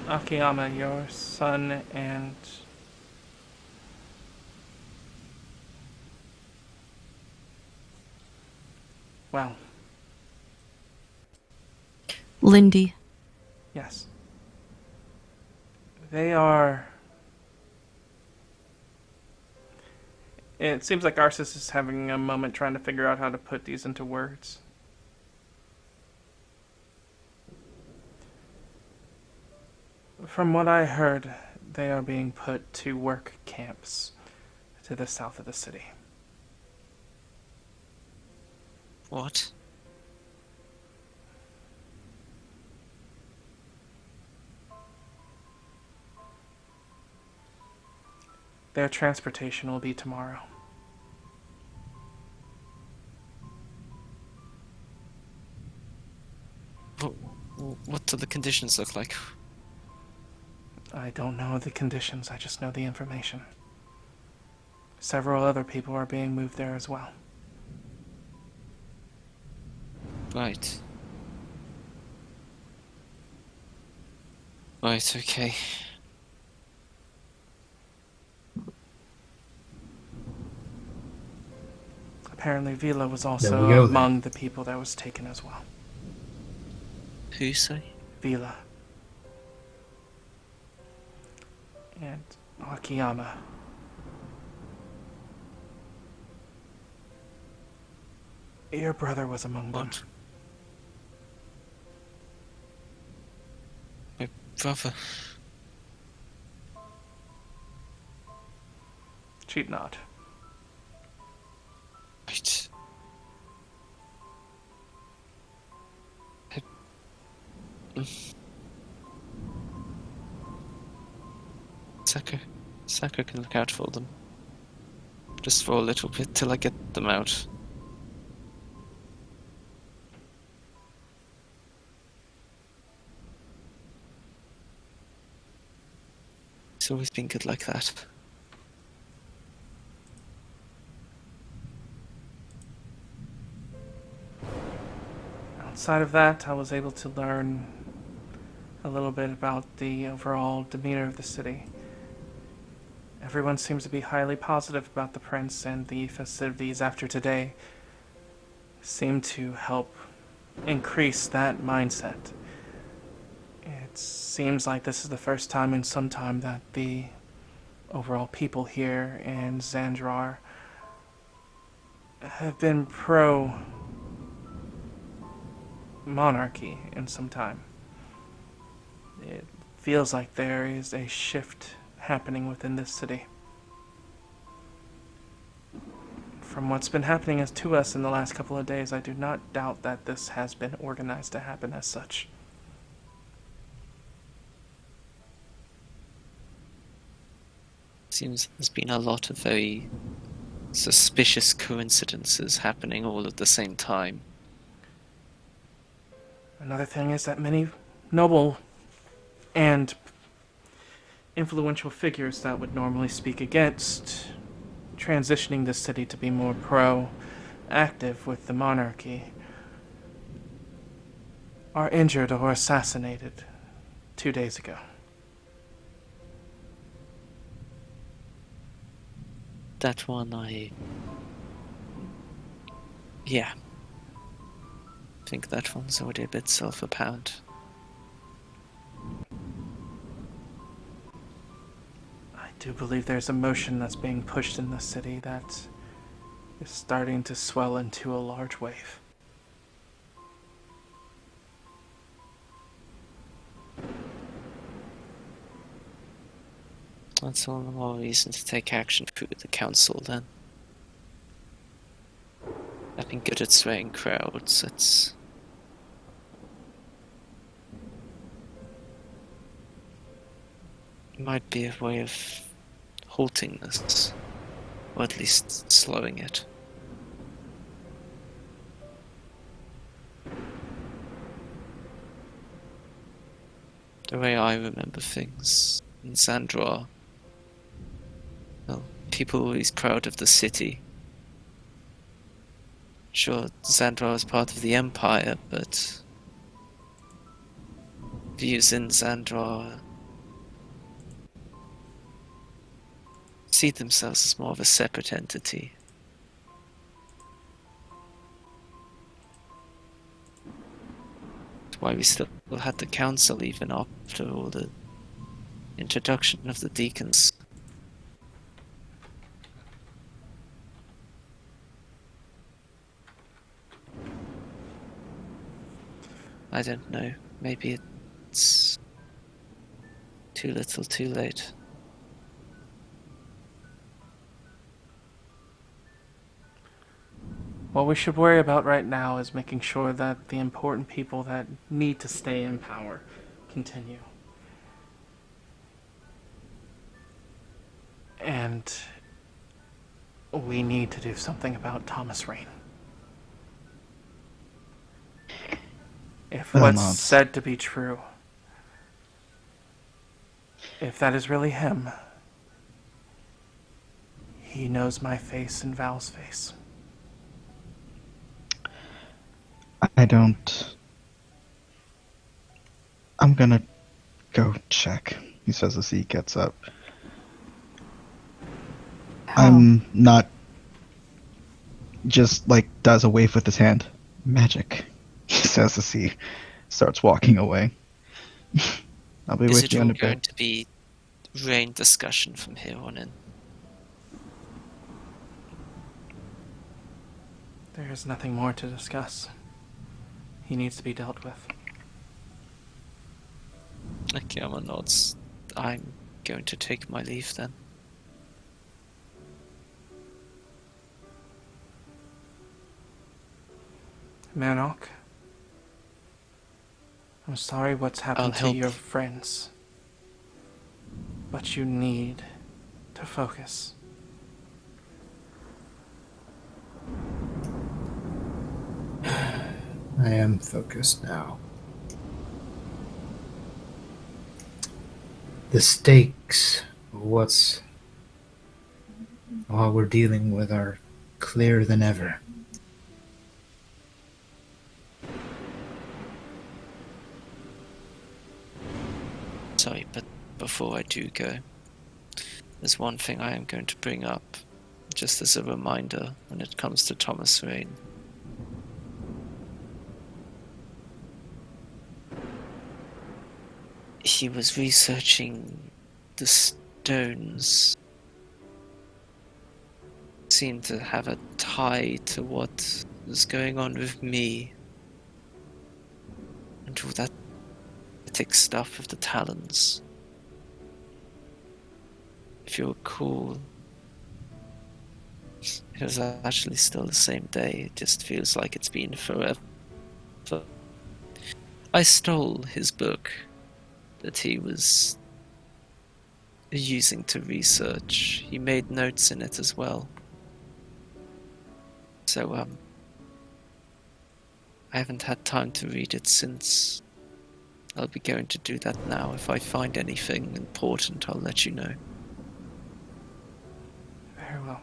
S5: Akiyama, your son, and well,
S7: Lindy.
S5: yes. They are... It seems like Arsis is having a moment trying to figure out how to put these into words. From what I heard, they are being put to work camps to the south of the city.
S3: What?
S5: Their transportation will be tomorrow.
S3: What do the conditions look like?
S5: I don't know the conditions, I just know the information. Several other people are being moved there as well.
S3: Right. Right, okay.
S5: Apparently Vila was
S4: There
S5: also
S4: we go,
S5: among the people that was taken as well.
S3: Who say?
S5: Vila. And Akiyama. Your brother was among them.
S3: What? My brother.
S5: Cheap nod.
S3: Right. Sako can look out for them. Just for a little bit till I get them out. It's always been good like that.
S5: Outside of that, I was able to learn a little bit about the overall demeanor of the city. Everyone seems to be highly positive about the prince, and the festivities after today seem to help increase that mindset. It seems like this is the first time in some time that the overall people here in Xandrar have been pro-monarchy in some time. It feels like there is a shift happening within this city. From what's been happening to us in the last couple of days, I do not doubt that this has been organized to happen as such.
S3: Seems there's been a lot of very suspicious coincidences happening all at the same time.
S5: Another thing is that many noble and influential figures that would normally speak against transitioning the city to be more pro-active with the monarchy are injured or assassinated 2 days ago.
S3: That one yeah. I think that one's already a bit self-apparent.
S5: I do believe there's emotion that's being pushed in the city that is starting to swell into a large wave.
S3: That's all the more reason to take action through the council then. I've been good at swaying crowds, it might be a way of halting this, or at least slowing it. The way I remember things in Xandrar, well, people are always proud of the city. Sure, Xandrar is part of the Empire, but views in Xandrar see themselves as more of a separate entity. That's why we still had the council even after all the introduction of the deacons. I don't know, maybe it's too little too late.
S5: What we should worry about right now is making sure that the important people that need to stay in power continue. And we need to do something about Thomas Rain. If what's said to be true, if that is really him, he knows my face and Val's face.
S1: I'm gonna go check, he says as he gets up. I'm not just does a wave with his hand. Magic, he says as he starts walking away. I'll be
S3: Is
S1: with
S3: it
S1: you
S3: all
S1: in a
S3: going
S1: bit.
S3: to be Rain discussion from here on in?
S5: There is nothing more to discuss. He needs to be dealt with.
S3: Akiyama nods. I'm going to take my leave then.
S5: Manok, I'm sorry what's happened to
S3: help.
S5: your friends. But you need to focus.
S4: I am focused now. The stakes of what we're dealing with are clearer than ever.
S3: Sorry, but before I do go, there's one thing I am going to bring up, just as a reminder when it comes to Thomas Rain. He was researching the stones. Seemed to have a tie to what was going on with me. And all that thick stuff of the Talons. If you recall, it was actually still the same day. It just feels like it's been forever. I stole his book that he was using to research. He made notes in it as well. So, I haven't had time to read it since. I'll be going to do that now. If I find anything important, I'll let you know.
S5: Very well.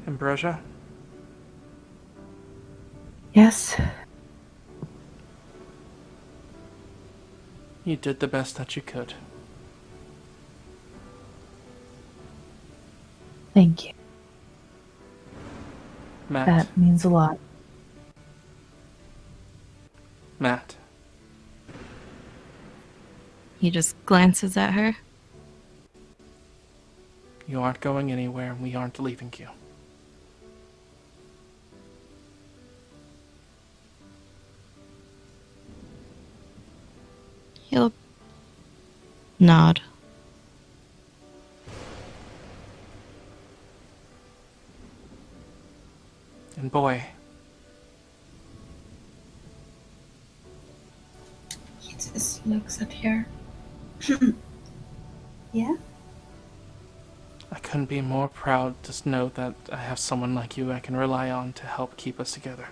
S5: Ambrosia?
S6: Yes.
S5: You did the best that you could.
S6: Thank you.
S5: Matt.
S6: That means a lot.
S5: Matt.
S7: He just glances at her.
S5: You aren't going anywhere, and we aren't leaving you.
S7: He'll nod.
S5: And boy,
S8: He just looks at her. Yeah?
S5: I couldn't be more proud to know that I have someone like you I can rely on to help keep us together.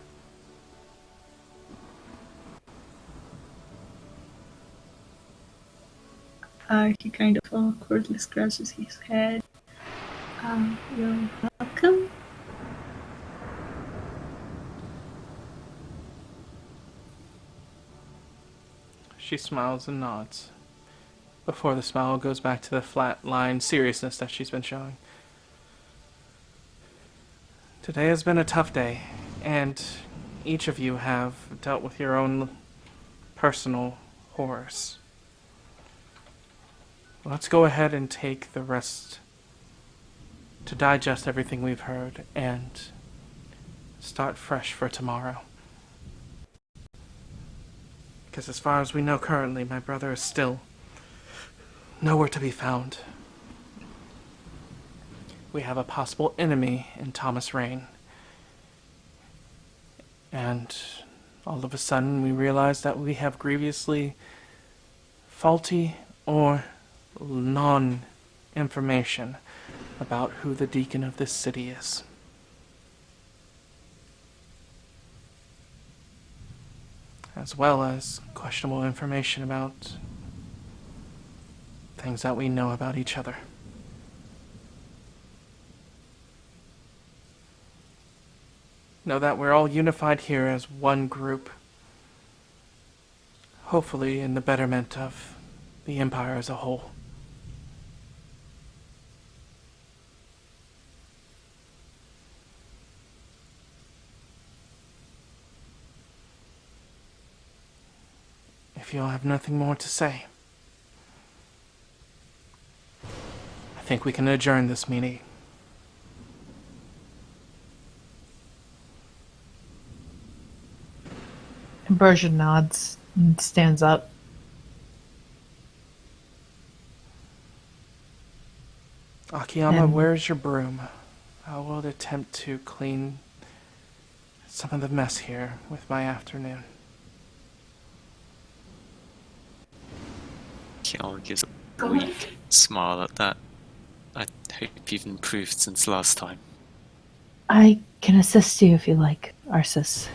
S8: He kind of awkwardly scratches his head. You're welcome.
S5: She smiles and nods, before the smile goes back to the flat-line seriousness that she's been showing. Today has been a tough day, and each of you have dealt with your own personal horrors. Let's go ahead and take the rest to digest everything we've heard and start fresh for tomorrow. Because as far as we know currently, my brother is still nowhere to be found. We have a possible enemy in Thomas Rain. And all of a sudden we realize that we have grievously faulty or non-information about who the deacon of this city is. As well as questionable information about things that we know about each other. Know that we're all unified here as one group, hopefully in the betterment of the Empire as a whole. If you'll have nothing more to say, I think we can adjourn this meeting.
S6: Ambrosia nods and stands up.
S5: Akiyama, where's your broom? I will attempt to clean some of the mess here with my afternoon.
S3: Kiara gives a weak smile at that. I hope you've improved since last time.
S6: I can assist you if you like. Arsis.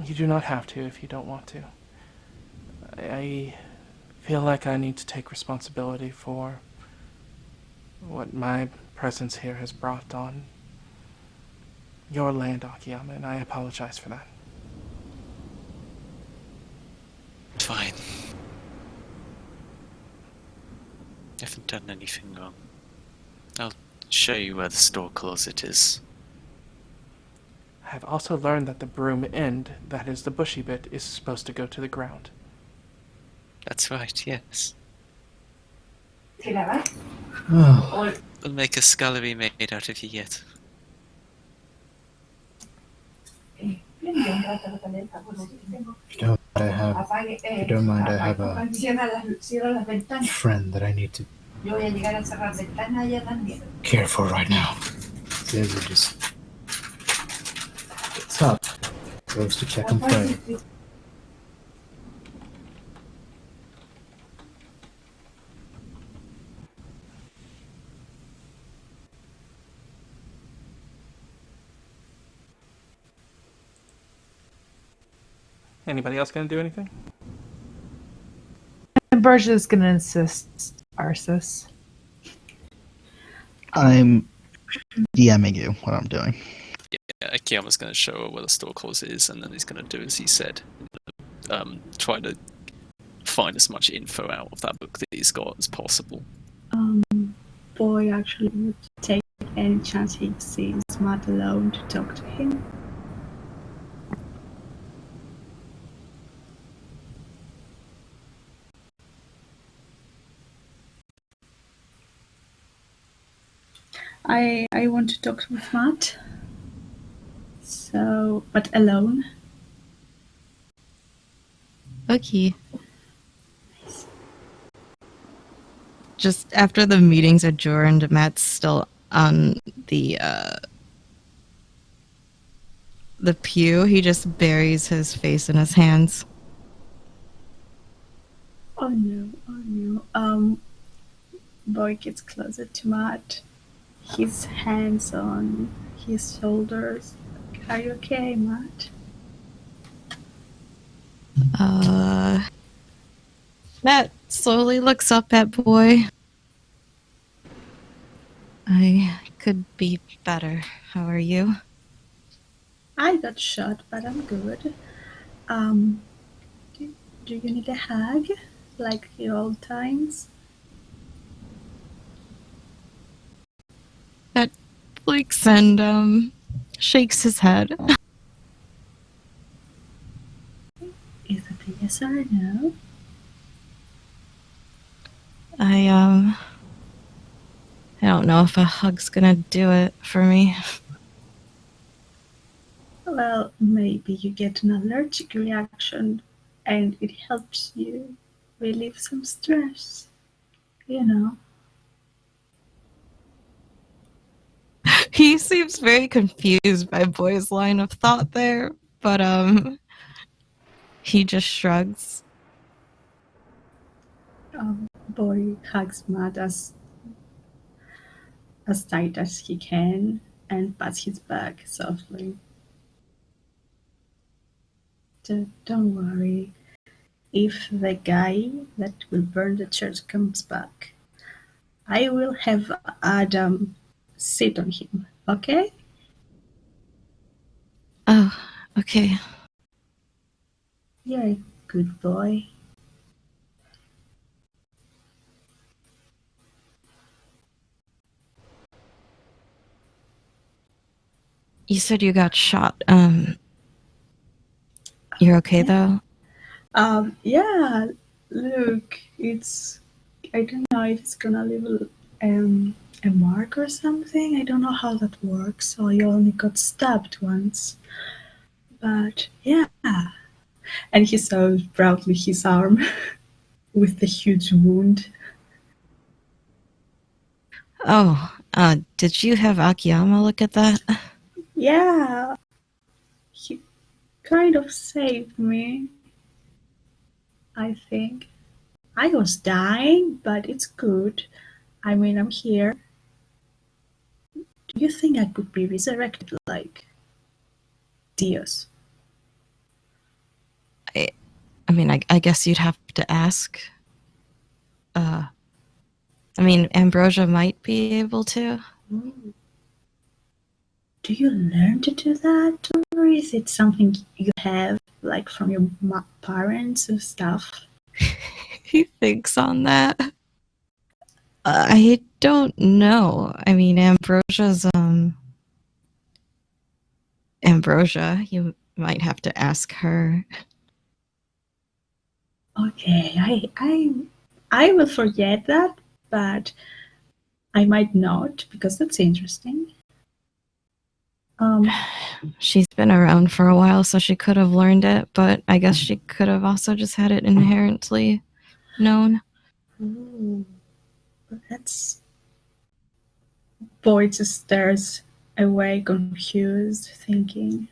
S5: You do not have to if you don't want to. I feel like I need to take responsibility for what my presence here has brought on your land, Akiyama, and I apologize for that.
S9: Fine. I haven't done anything wrong. I'll show you where the store closet is.
S5: I have also learned that the broom end, that is the bushy bit, is supposed to go to the ground.
S9: That's right, yes.
S4: Oh,
S9: We'll make a scullery made out of you yet.
S4: if you don't mind, I have a friend that I need to care for right now. There's just gets up, goes to check and pray.
S5: Anybody else gonna do anything?
S6: And Berja is going to insist, Arsis.
S1: I'm DMing you what I'm doing.
S3: Yeah, Akiyama's going to show her where the store closet is, and then he's going to do as he said. Try to find as much info out of that book that he's got as possible.
S8: Boy actually would take any chance he sees Matt alone to talk to him. I want to talk with Matt. So, but alone.
S7: Okay. Just after the meeting's adjourned, Matt's still on the pew. He just buries his face in his hands.
S8: Oh no. Boy gets closer to Matt. His hands on his shoulders. Are you okay, Matt?
S7: Matt slowly looks up at Boy. I could be better. How are you?
S8: I got shot, but I'm good. Do you need a hug? Like the old times?
S7: Matt blinks and shakes his head.
S8: Is it a yes or a no?
S7: I don't know if a hug's gonna do it for me.
S8: Well, maybe you get an allergic reaction and it helps you relieve some stress. You know.
S7: He seems very confused by Boy's line of thought there, but he just shrugs.
S8: Boy hugs Matt as tight as he can and pats his back softly. Don't worry. If the guy that will burn the church comes back, I will have Adam sit on him, okay?
S7: Oh, okay.
S8: You're a good boy.
S7: You said you got shot. You're okay though?
S8: Yeah, look, I don't know if it's gonna leave a mark or something. I don't know how that works, so I only got stabbed once. But yeah. And he saw proudly his arm with the huge wound.
S7: Oh, did you have Akiyama look at that?
S8: Yeah, he kind of saved me, I think. I was dying, but it's good. I mean, I'm here. you think I could be resurrected like Dios?
S7: I mean, I guess you'd have to ask. I mean, Ambrosia might be able to.
S8: Ooh. Do you learn to do that, or is it something you have, like from your parents and stuff?
S7: He thinks on that. I don't know. I mean, Ambrosia. You might have to ask her.
S8: Okay, I will forget that, but I might not because that's interesting.
S7: She's been around for a while, so she could have learned it, but I guess she could have also just had it inherently known.
S8: Ooh, but that's. Boyd just stares away, confused, thinking.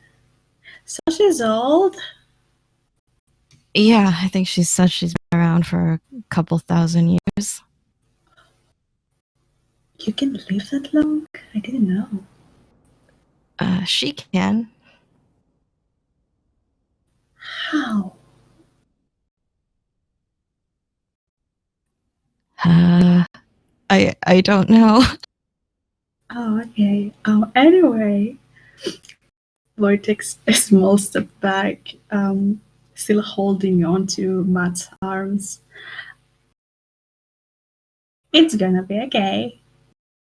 S8: So she's old?
S7: Yeah, I think she said she's been around for a couple thousand years.
S8: You can live that long? I didn't know.
S7: She can.
S8: How?
S7: I don't know.
S8: Oh, okay. Anyway, Lloyd takes a small step back, still holding on to Matt's arms. It's gonna be okay.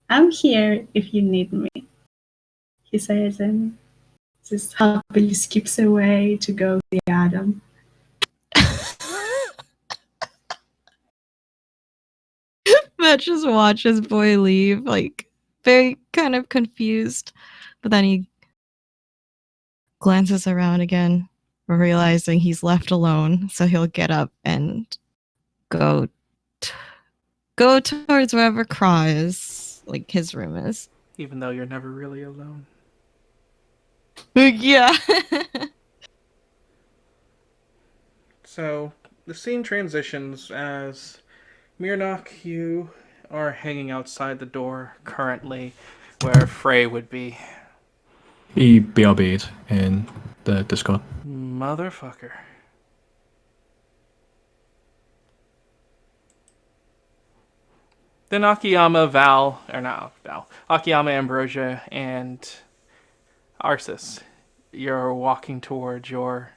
S8: I'm here if you need me, he says, and just happily skips away to go see Adam.
S7: Matt just watches Boy leave, like, very kind of confused. But then he glances around again, realizing he's left alone. So he'll get up and go go towards wherever Craw is, like his room is.
S5: Even though you're never really alone.
S7: Yeah.
S5: So, the scene transitions as Mirnock, you are hanging outside the door currently where Frey would be.
S2: He BRB'd in the Discord.
S5: Motherfucker. Then Akiyama, Akiyama, Ambrosia, and Arsis, you're walking towards your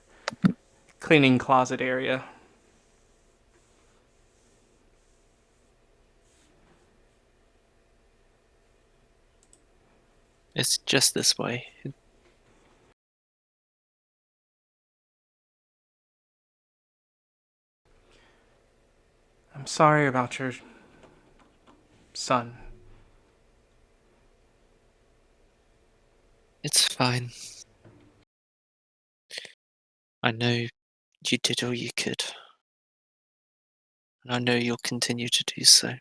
S5: cleaning closet area.
S9: It's just this way.
S5: I'm sorry about your son.
S9: It's fine. I know you did all you could. And I know you'll continue to do so.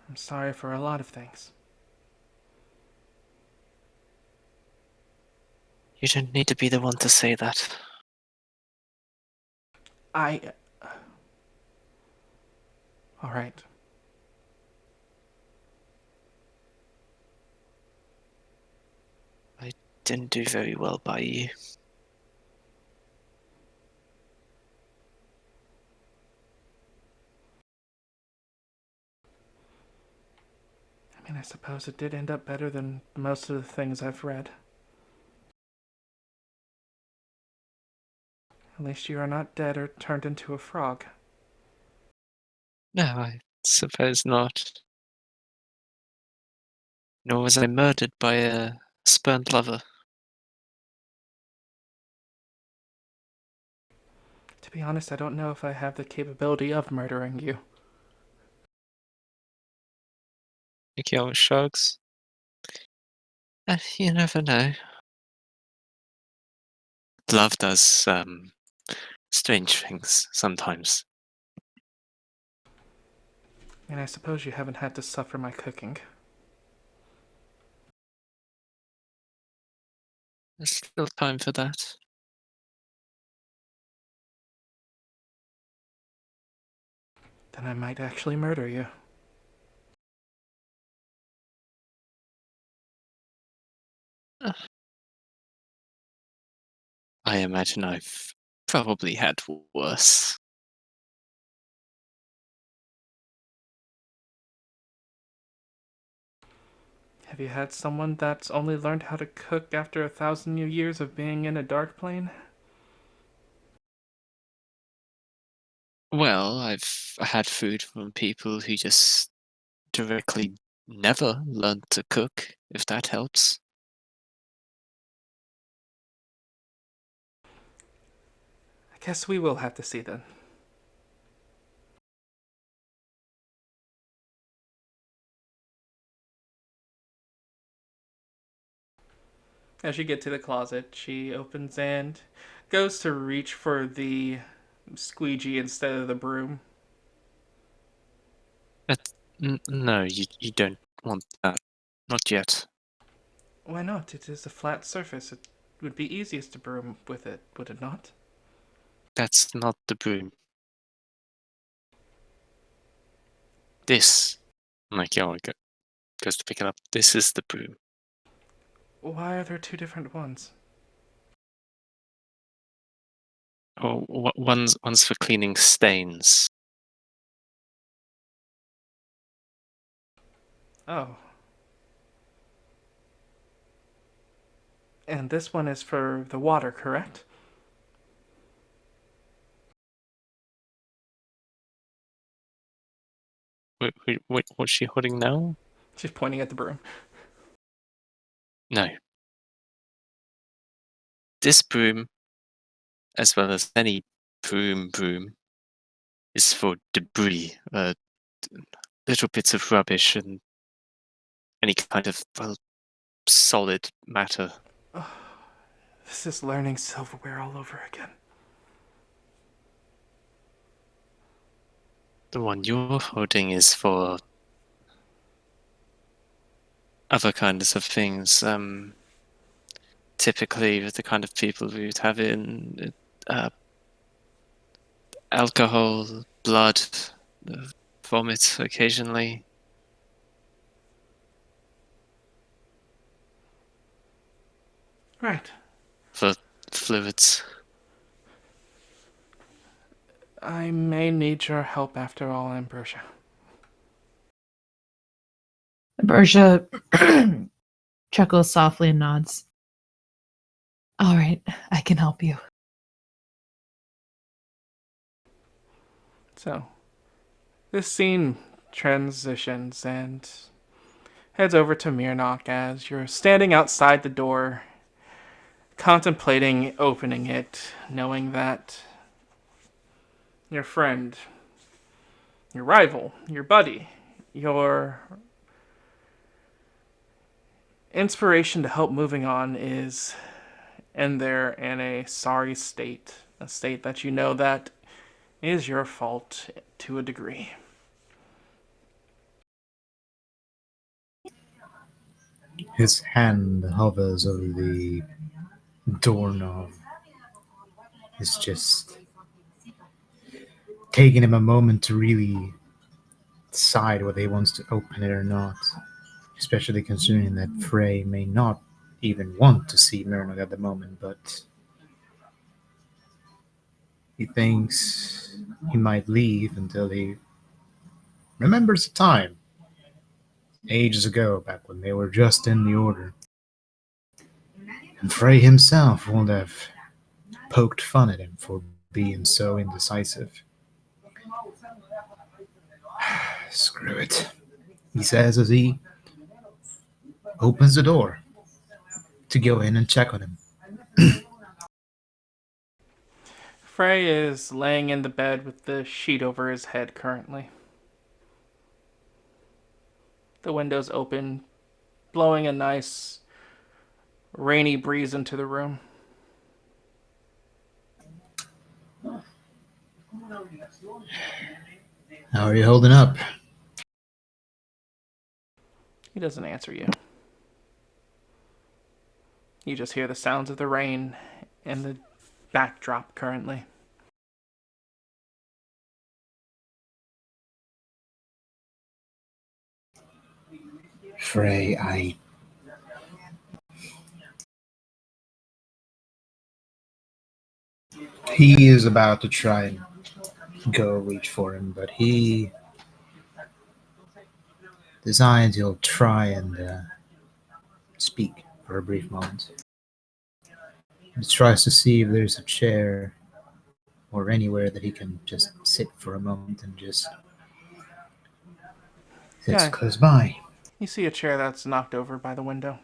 S5: I'm sorry for a lot of things.
S9: You don't need to be the one to say that.
S5: Alright.
S9: I didn't do very well by you.
S5: I mean, I suppose it did end up better than most of the things I've read. At least you are not dead or turned into a frog.
S9: No, I suppose not. Nor was I murdered by a spurned lover.
S5: To be honest, I don't know if I have the capability of murdering you.
S9: Nikio shrugs. You never know. Love does, strange things sometimes.
S5: And I suppose you haven't had to suffer my cooking.
S9: There's still time for that.
S5: Then I might actually murder you.
S9: I imagine I've probably had worse.
S5: Have you had someone that's only learned how to cook after 1,000 years of being in a dark plane?
S9: Well, I've had food from people who just directly never learned to cook, if that helps.
S5: I guess we will have to see then. As you get to the closet, she opens and goes to reach for the squeegee instead of the broom.
S9: No, you don't want that. Not yet.
S5: Why not? It is a flat surface. It would be easiest to broom with it, would it not?
S9: That's not the broom. This. Like, yeah, goes to pick it up. This is the broom.
S5: Why are there two different ones?
S9: Oh, one's for cleaning stains.
S5: Oh. And this one is for the water, correct?
S9: Wait, what's she holding now?
S5: She's pointing at the broom.
S9: No. This broom, as well as any broom, is for debris, little bits of rubbish and any kind of, well, solid matter.
S5: Oh, this is learning silverware all over again.
S9: The one you're holding is for other kinds of things. Typically, the kind of people we would have in alcohol, blood, vomit occasionally.
S5: Right.
S9: For fluids.
S5: I may need your help after all, Ambrosia.
S6: Ambrosia chuckles softly and nods. All right, I can help you.
S5: So, this scene transitions and heads over to Mirnock as you're standing outside the door, contemplating opening it, knowing that your friend, your rival, your buddy, your inspiration to help moving on is in there in a sorry state, a state that you know that is your fault to a degree.
S4: His hand hovers over the doorknob. It's just taking him a moment to really decide whether he wants to open it or not. Especially considering that Frey may not even want to see Murnog at the moment, but he thinks he might leave until he remembers the time ages ago, back when they were just in the Order. And Frey himself would have poked fun at him for being so indecisive. Screw it, he says as he opens the door to go in and check on him.
S5: Frey is laying in the bed with the sheet over his head currently. The window's open, blowing a nice rainy breeze into the room.
S4: How are you holding up?
S5: He doesn't answer you. You just hear the sounds of the rain and the backdrop currently.
S4: Frey, I He is about to try and go reach for him, but he decides he'll try and speak for a brief moment. He tries to see if there's a chair or anywhere that he can just sit for a moment and just sits
S5: Yeah.
S4: close by.
S5: You see a chair that's knocked over by the window.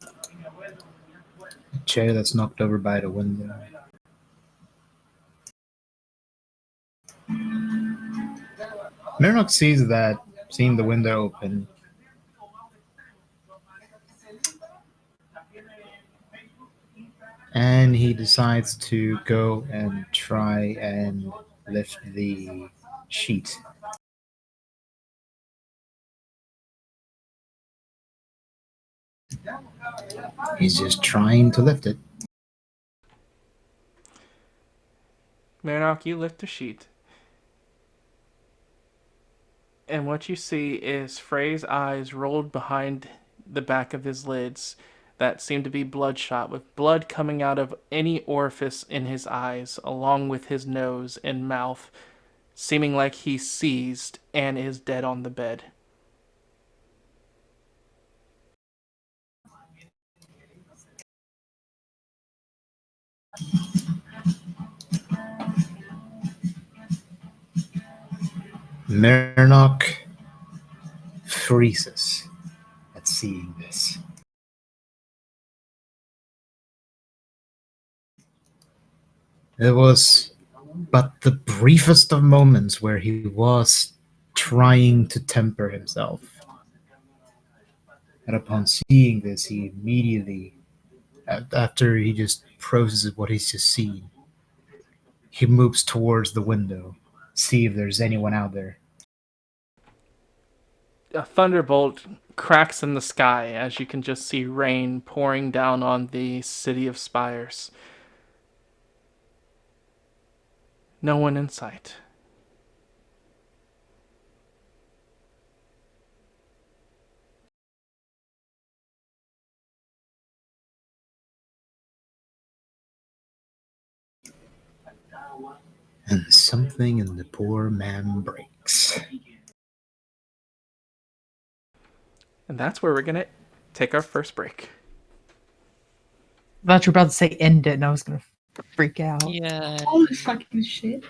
S4: A chair that's knocked over by the window. Murnock sees that, seeing the window open. And he decides to go and try and lift the sheet. He's just trying to lift it.
S5: Murnock, you lift the sheet. And what you see is Frey's eyes rolled behind the back of his lids that seem to be bloodshot, with blood coming out of any orifice in his eyes, along with his nose and mouth, seeming like he's seized and is dead on the bed.
S4: Murnock freezes at seeing this. It was but the briefest of moments where he was trying to temper himself. And upon seeing this, he immediately, after he just processes what he's just seen, he moves towards the window, see if there's anyone out there.
S5: A thunderbolt cracks in the sky as you can just see rain pouring down on the city of Spires. No one in sight.
S4: And something in the poor man breaks.
S5: And that's where we're going to take our first break.
S6: I thought you were about to say end it, and I was gonna freak out.
S3: Yeah.
S8: Holy fucking shit.